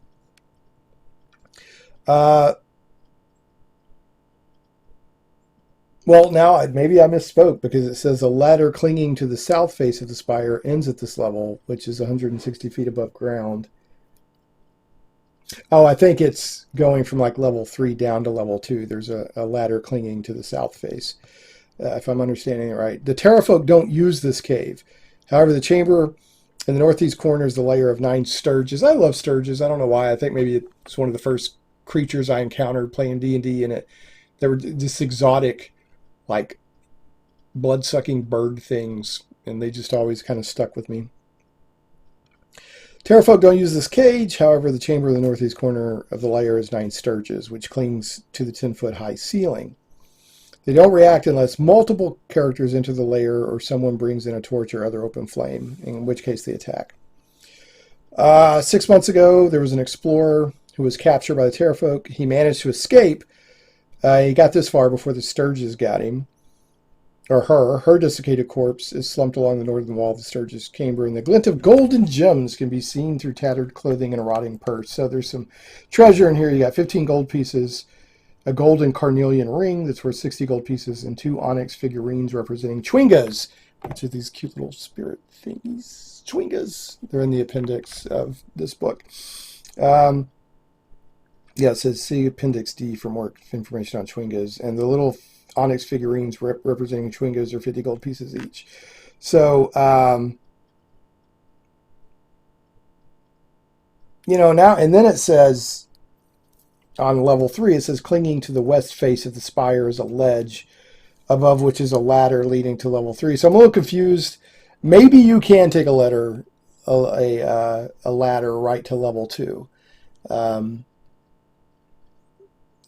Well, now maybe I misspoke, because it says a ladder clinging to the south face of the spire ends at this level, which is 160 feet above ground. Oh, I think it's going from like level 3 down to level 2. There's a ladder clinging to the south face, if I'm understanding it right. The pterafolk don't use this cave. However, the chamber in the northeast corner is the lair of 9 sturges. I love sturges. I don't know why. I think maybe it's one of the first creatures I encountered playing D&D, and they were this exotic, like blood-sucking bird things, and they just always kind of stuck with me. Pterafolk don't use this cage. However, the chamber in the northeast corner of the lair is 9 sturges, which clings to the 10-foot high ceiling. They don't react unless multiple characters enter the lair or someone brings in a torch or other open flame, in which case they attack. 6 months ago, there was an explorer who was captured by the pterafolk. He managed to escape. He got this far before the Sturges got him, or her. Her desiccated corpse is slumped along the northern wall of the Sturges chamber, and the glint of golden gems can be seen through tattered clothing and a rotting purse. So there's some treasure in here. You got 15 gold pieces, a golden carnelian ring that's worth 60 gold pieces, and 2 onyx figurines representing chwingas, which are these cute little spirit thingies. Chwingas. They're in the appendix of this book. Yeah, it says see Appendix D for more information on chwingas. And the little onyx figurines representing chwingas are 50 gold pieces each. So, now, and then it says, on level 3, it says clinging to the west face of the spire is a ledge, above which is a ladder leading to level 3. So I'm a little confused. Maybe you can take a ladder right to level 2.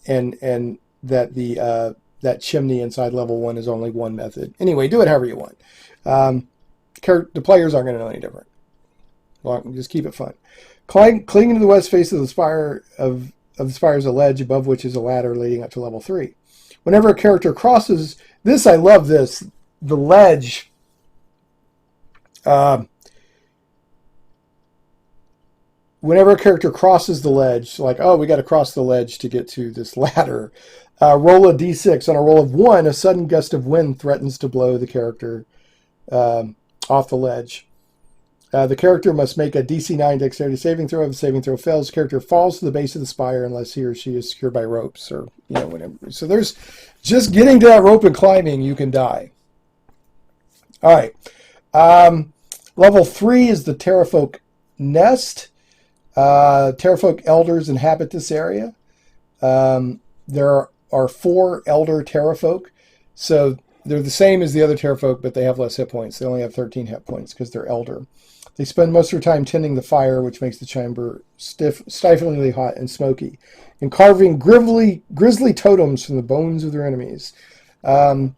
And that that chimney inside level 1 is only one method. Anyway, do it however you want. The players aren't going to know any different. Well, just keep it fun. Clinging to the west face of the spire the spire is a ledge, above which is a ladder leading up to level 3. Whenever a character crosses this, I love this. The ledge. Whenever a character crosses the ledge, like, oh, we got to cross the ledge to get to this ladder, roll a d6. On a roll of 1, a sudden gust of wind threatens to blow the character off the ledge. The character must make a DC 9 dexterity saving throw. If the saving throw fails, the character falls to the base of the spire unless he or she is secured by ropes or whatever. So there's just getting to that rope and climbing, you can die. All right. Level 3 is the pterafolk nest. Pterafolk elders inhabit this area. There are 4 elder pterafolk. So they're the same as the other pterafolk, but they have less hit points. They only have 13 hit points because they're elder. They spend most of their time tending the fire, which makes the chamber stiflingly hot and smoky, and carving grisly totems from the bones of their enemies. And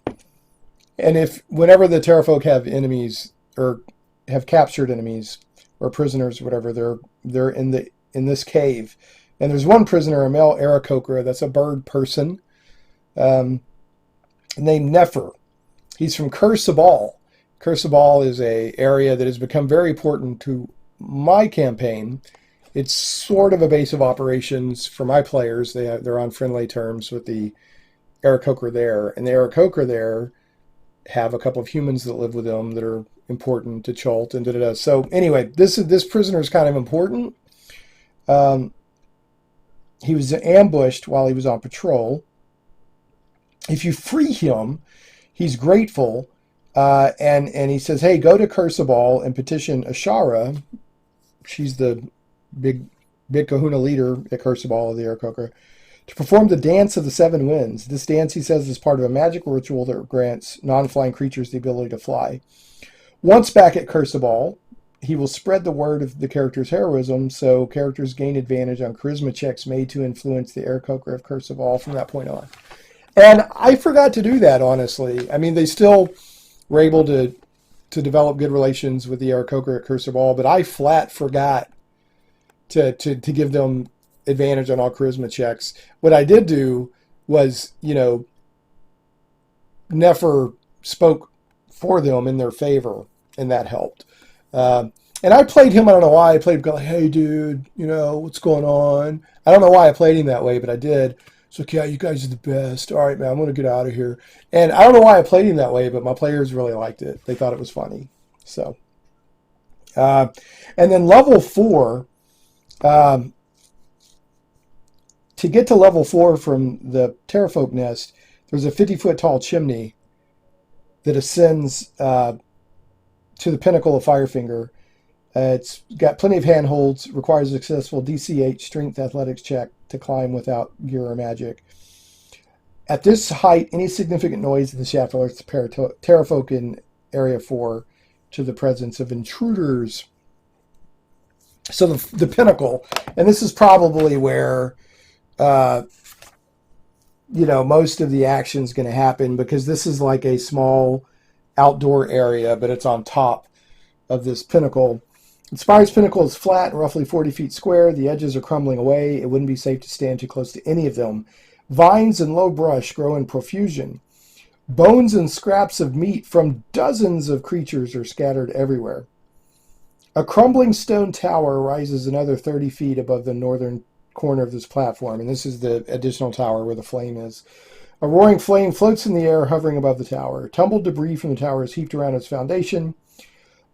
whenever the pterafolk have enemies or have captured enemies or prisoners or whatever, they're in this cave. And there's one prisoner, a male Aarakocra, that's a bird person, named Nefer. He's from Kursabal. Kursabal is an area that has become very important to my campaign. It's sort of a base of operations for my players. They're on friendly terms with the Aarakocra there. And the Aarakocra there have a couple of humans that live with them that are important to Chult and da-da-da. So anyway, this prisoner is kind of important. He was ambushed while he was on patrol. If you free him, he's grateful, and he says, hey, go to Kursabal and petition Ashara. She's the big kahuna leader at Kursabal of the Aarakocra, To perform the Dance of the Seven Winds. This dance, he says, is part of a magical ritual that grants non-flying creatures the ability to fly. Once back at Crucible, he will spread the word of the character's heroism, so characters gain advantage on charisma checks made to influence the Aarakocra of Crucible from that point on. And I forgot to do that, honestly. I mean, they still were able to develop good relations with the Aarakocra at Crucible, but I flat forgot to give them advantage on all charisma checks. What I did do was, Nefer spoke for them in their favor, and that helped. And I played him, I don't know why. I played him like, hey, dude, what's going on? I don't know why I played him that way, but I did. It's like, yeah, you guys are the best. All right, man, I'm going to get out of here. And I don't know why I played him that way, but my players really liked it. They thought it was funny. So, and then level 4, to get to level 4 from the pterafolk nest, there's a 50-foot tall chimney that ascends to the pinnacle of Firefinger. It's got plenty of handholds, requires a successful DC-8 strength athletics check to climb without gear or magic. At this height, any significant noise in the shaft alerts the pterafolk in Area 4 to the presence of intruders. So the pinnacle, and this is probably where most of the action is going to happen, because this is like a small outdoor area, but it's on top of this pinnacle. The spire's pinnacle is flat and roughly 40 feet square. The edges are crumbling away. It wouldn't be safe to stand too close to any of them. Vines and low brush grow in profusion. Bones and scraps of meat from dozens of creatures are scattered everywhere. A crumbling stone tower rises another 30 feet above the northern corner of this platform, and this is the additional tower where the flame is. A roaring flame floats in the air, hovering above the tower. Tumbled debris from the tower is heaped around its foundation.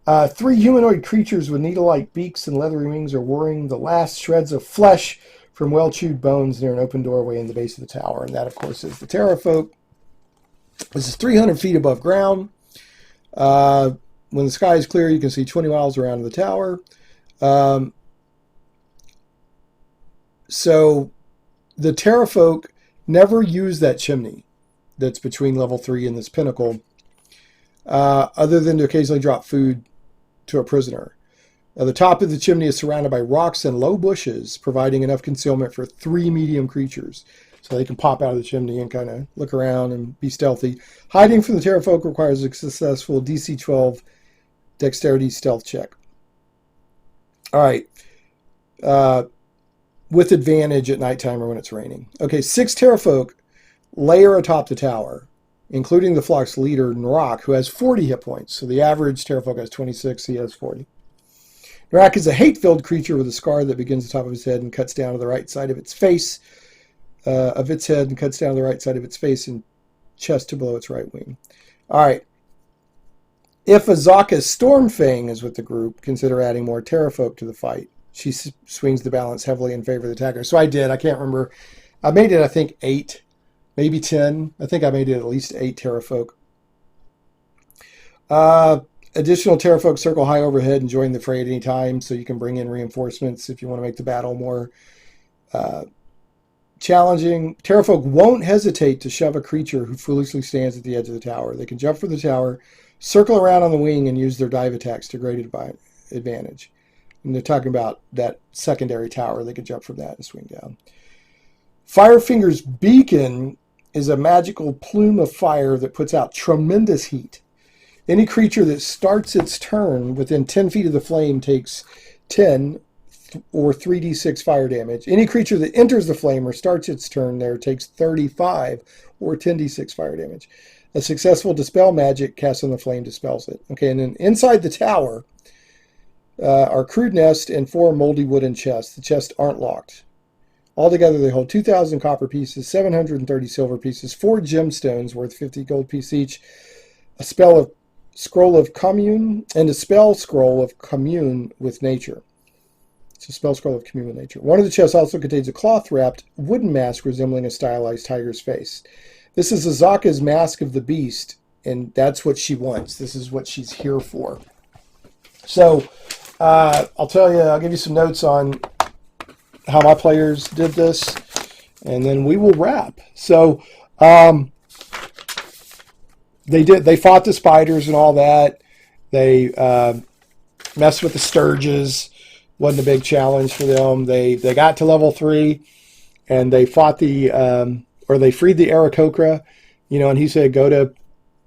3 humanoid creatures with needle-like beaks and leathery wings are whirring the last shreds of flesh from well-chewed bones near an open doorway in the base of the tower, and that, of course, is the pterafolk. This is 300 feet above ground. When the sky is clear, you can see 20 miles around the tower. So the pterafolk never use that chimney that's between level 3 and this pinnacle, other than to occasionally drop food to a prisoner. The top of the chimney is surrounded by rocks and low bushes, providing enough concealment for 3 medium creatures. So they can pop out of the chimney and kind of look around and be stealthy. Hiding from the pterafolk requires a successful DC 12 dexterity stealth check. All right. With advantage at nighttime or when it's raining. Okay, 6 pterafolk layer atop the tower, including the flock's leader, Narak, who has 40 hit points. So the average pterafolk has 26, he has 40. Narak is a hate-filled creature with a scar that begins at the top of his head and cuts down to the right side of its face, and chest to below its right wing. All right. If Azaka's Stormfang is with the group, consider adding more pterafolk to the fight. She swings the balance heavily in favor of the attacker. So I did. I can't remember. I made it, I think, 8, maybe 10. I think I made it at least 8 pterafolk. Additional pterafolk circle high overhead and join the fray at any time, so you can bring in reinforcements if you want to make the battle more challenging. Pterafolk won't hesitate to shove a creature who foolishly stands at the edge of the tower. They can jump for the tower, circle around on the wing, and use their dive attacks to great advantage. And they're talking about that secondary tower. They could jump from that and swing down. Firefinger's Beacon is a magical plume of fire that puts out tremendous heat. Any creature that starts its turn within 10 feet of the flame takes 10 or 3d6 fire damage. Any creature that enters the flame or starts its turn there takes 35 or 10d6 fire damage. A successful dispel magic cast on the flame dispels it. Okay, and then inside the tower are crude nest and 4 moldy wooden chests. The chests aren't locked. Altogether, they hold 2,000 copper pieces, 730 silver pieces, 4 gemstones worth 50 gold pieces each, a scroll of commune, and a spell scroll of commune with nature. It's a spell scroll of commune with nature. One of the chests also contains a cloth-wrapped wooden mask resembling a stylized tiger's face. This is Azaka's Mask of the Beast, and that's what she wants. This is what she's here for. So, I'll give you some notes on how my players did this. and then we will wrap. So they fought the spiders and all that. They messed with the sturges. Wasn't a big challenge for them. They got to level 3, and they fought they freed the Aarakocra, and he said go to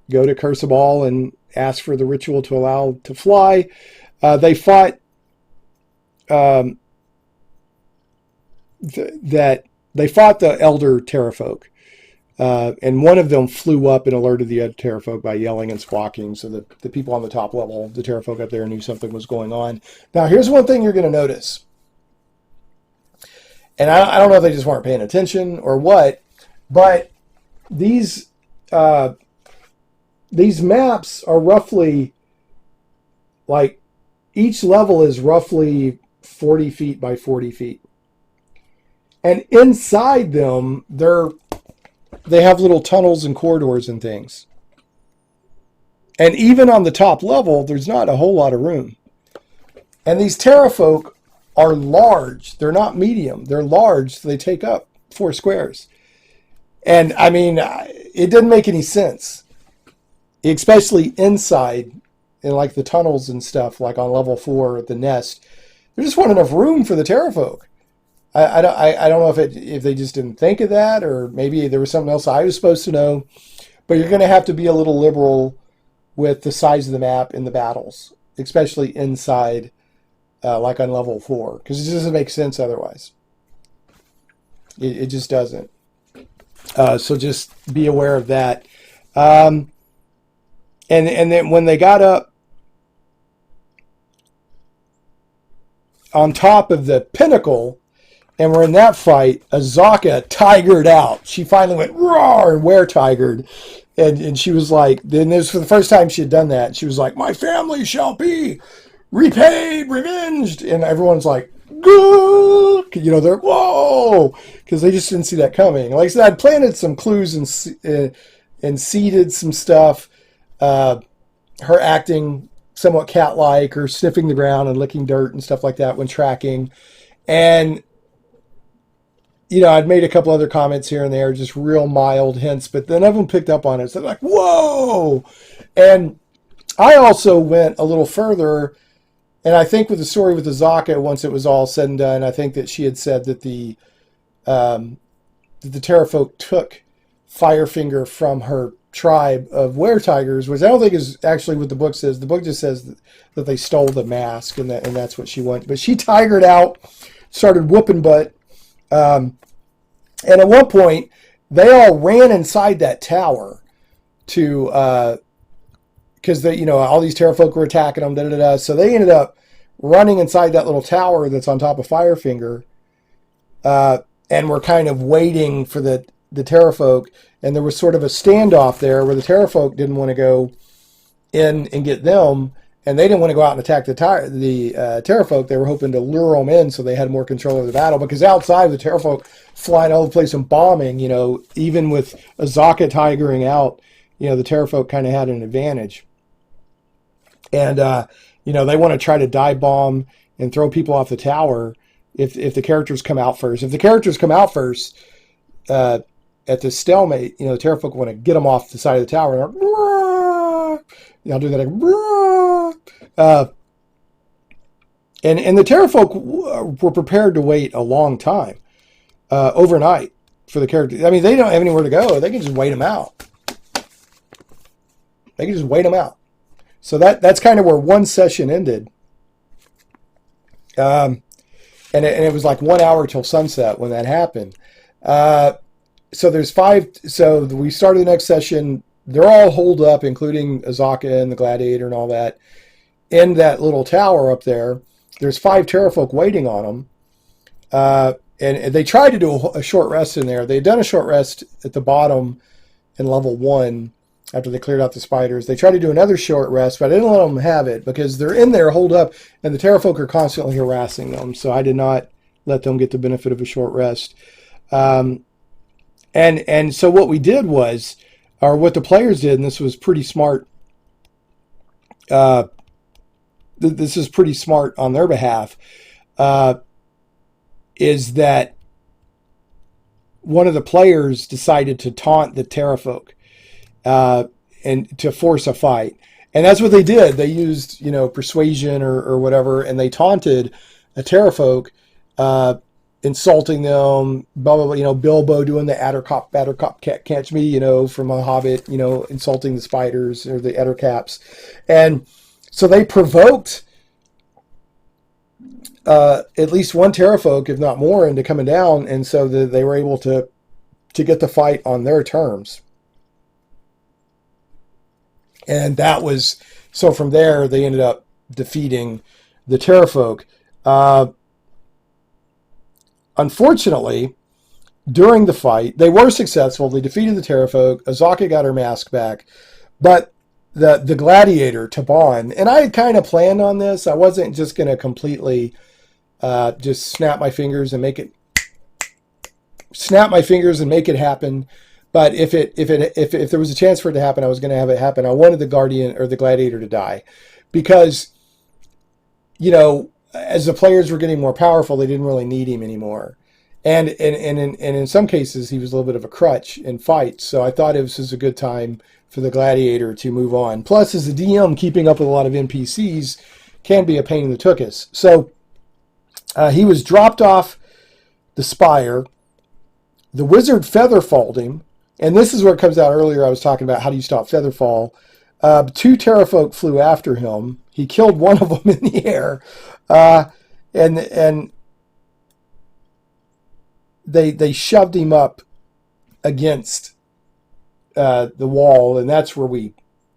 Cursaball and ask for the ritual to allow to fly. They fought they fought the elder pterafolk. And one of them flew up and alerted the other pterafolk by yelling and squawking. So the people on the top level, the pterafolk up there, knew something was going on. Now, here's one thing you're going to notice. And I don't know if they just weren't paying attention or what, but these maps are roughly, like, each level is roughly 40 feet by 40 feet. And inside them, they have little tunnels and corridors and things. And even on the top level, there's not a whole lot of room. And these pterafolk are large. They're not medium. They're large, so they take up 4 squares. And, I mean, it didn't make any sense. Especially inside, in, like, the tunnels and stuff, like on level 4 at the nest. There just wasn't enough room for the pterafolk. I don't know if they just didn't think of that, or maybe there was something else I was supposed to know. But you're going to have to be a little liberal with the size of the map in the battles, especially inside, like on level 4, because it just doesn't make sense otherwise. It just doesn't. So just be aware of that. And then when they got up on top of the pinnacle, and we're in that fight, Azaka tigered out. She finally went roar and were-tigered. And she was like, then this was the first time she had done that. She was like, my family shall be repaid, revenged. And everyone's like, Goo! They're, whoa! Because they just didn't see that coming. Like I said, I'd planted some clues and seeded some stuff. Her acting somewhat cat-like, or sniffing the ground and licking dirt and stuff like that when tracking. And I'd made a couple other comments here and there, just real mild hints, but none of them picked up on it. So they're like, whoa! And I also went a little further, and I think with the story with Azaka, once it was all said and done, I think that she had said that the pterafolk took Firefinger from her tribe of were-tigers, which I don't think is actually what the book says. The book just says that they stole the mask, and that's what she wanted. But she tigered out, started whooping butt. And at one point, they all ran inside that tower to, because all these pterafolk were attacking them. So they ended up running inside that little tower that's on top of Firefinger, and were kind of waiting for the pterafolk. And there was sort of a standoff there where the pterafolk didn't want to go in and get them, and they didn't want to go out and attack the pterafolk. They were hoping to lure them in so they had more control of the battle. Because outside, the pterafolk flying all over the place and bombing, even with Azaka tigering out, the pterafolk kind of had an advantage. And, they want to try to dive bomb and throw people off the tower if the characters come out first. If the characters come out first at the stalemate, the pterafolk want to get them off the side of the tower. And I'll do that. And the pterafolk were prepared to wait a long time, overnight, for the characters. I mean, they don't have anywhere to go. They can just wait them out. So that's kind of where one session ended. And it was like 1 hour till sunset when that happened. So there's 5. So we started the next session. They're all holed up, including Azaka and the gladiator and all that, in that little tower up there. There's 5 pterafolk waiting on them. And they tried to do a short rest in there. They had done a short rest at the bottom in level 1 after they cleared out the spiders. They tried to do another short rest, but I didn't let them have it because they're in there holed up, and the pterafolk are constantly harassing them. So I did not let them get the benefit of a short rest. And so what we did was, or what the players did, and this was pretty smart. This is pretty smart on their behalf. Is that one of the players decided to taunt the pterafolk and to force a fight. And that's what they did. They used, persuasion or whatever, and they taunted a pterafolk, insulting them, blah, blah, blah, Bilbo doing the Addercop can't catch me, from a Hobbit, insulting the spiders or the Ettercaps. And so they provoked at least one pterafolk, if not more, into coming down, and so they were able to get the fight on their terms. And that was, so from there, they ended up defeating the pterafolk. Unfortunately, during the fight, they were successful. They defeated the pterafolk. Azaka got her mask back. But the gladiator, Taban, and I had kind of planned on this. I wasn't just going to completely just snap my fingers and make it happen. But if there was a chance for it to happen, I was going to have it happen. I wanted the guardian or the gladiator to die, because as the players were getting more powerful, they didn't really need him anymore. And in some cases, he was a little bit of a crutch in fights. So I thought it was a good time for the gladiator to move on. Plus, as a DM, keeping up with a lot of NPCs can be a pain in the tuchus. So he was dropped off the spire. The wizard featherfalled him. And this is where it comes out earlier. I was talking about how do you stop featherfall. 2 pterafolk flew after him. He killed one of them in the air. And they shoved him up against the wall, and that's where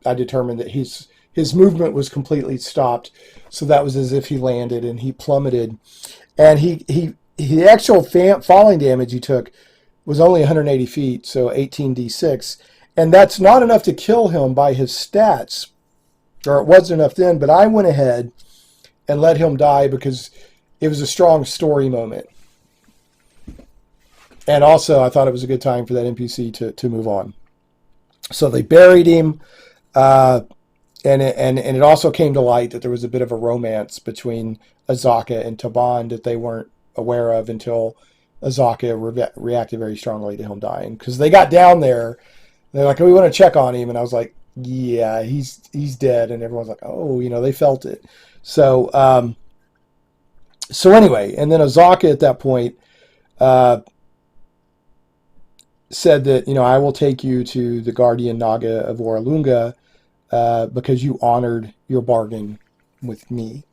I determined that his movement was completely stopped. So that was as if he landed, and he plummeted. And the actual falling damage he took was only 180 feet, so 18d6. And that's not enough to kill him by his stats, or it wasn't enough then, but I went ahead and let him die because it was a strong story moment. And also, I thought it was a good time for that NPC to move on. So they buried him, and it also came to light that there was a bit of a romance between Azaka and Taban that they weren't aware of until Azaka reacted very strongly to him dying. Because they got down there, they're like, oh, we want to check on him. And I was like, yeah, he's dead. And everyone's like, oh, they felt it. So anyway, and then Azaka at that point said that, I will take you to the Guardian Naga of Oralunga because you honored your bargain with me.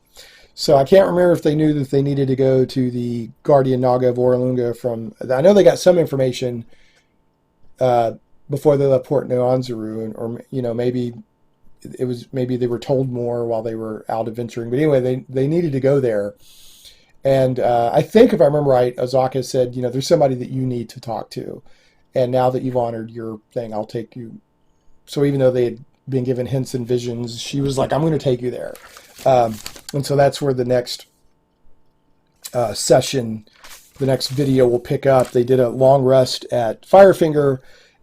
So I can't remember if they knew that they needed to go to the Guardian Naga of Oralunga I know they got some information before they left Port Nuanzaru, or maybe they were told more while they were out adventuring. But anyway, they needed to go there. And I think if I remember right, Azaka said, there's somebody that you need to talk to. And now that you've honored your thing, I'll take you. So even though they had been given hints and visions, she was like, I'm going to take you there. And so that's where the next session, the next video will pick up. They did a long rest at Firefinger,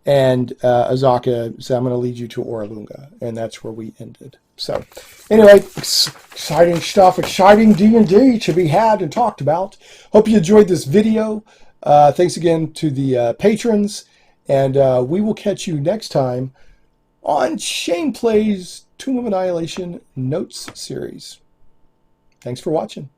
and Azaka said, I'm going to lead you to Oralunga. And that's where we ended. So anyway, exciting stuff, exciting D&D to be had and talked about. Hope you enjoyed this video. Thanks again to the patrons, and we will catch you next time on Shane Plays Tomb of Annihilation Notes series. Thanks for watching.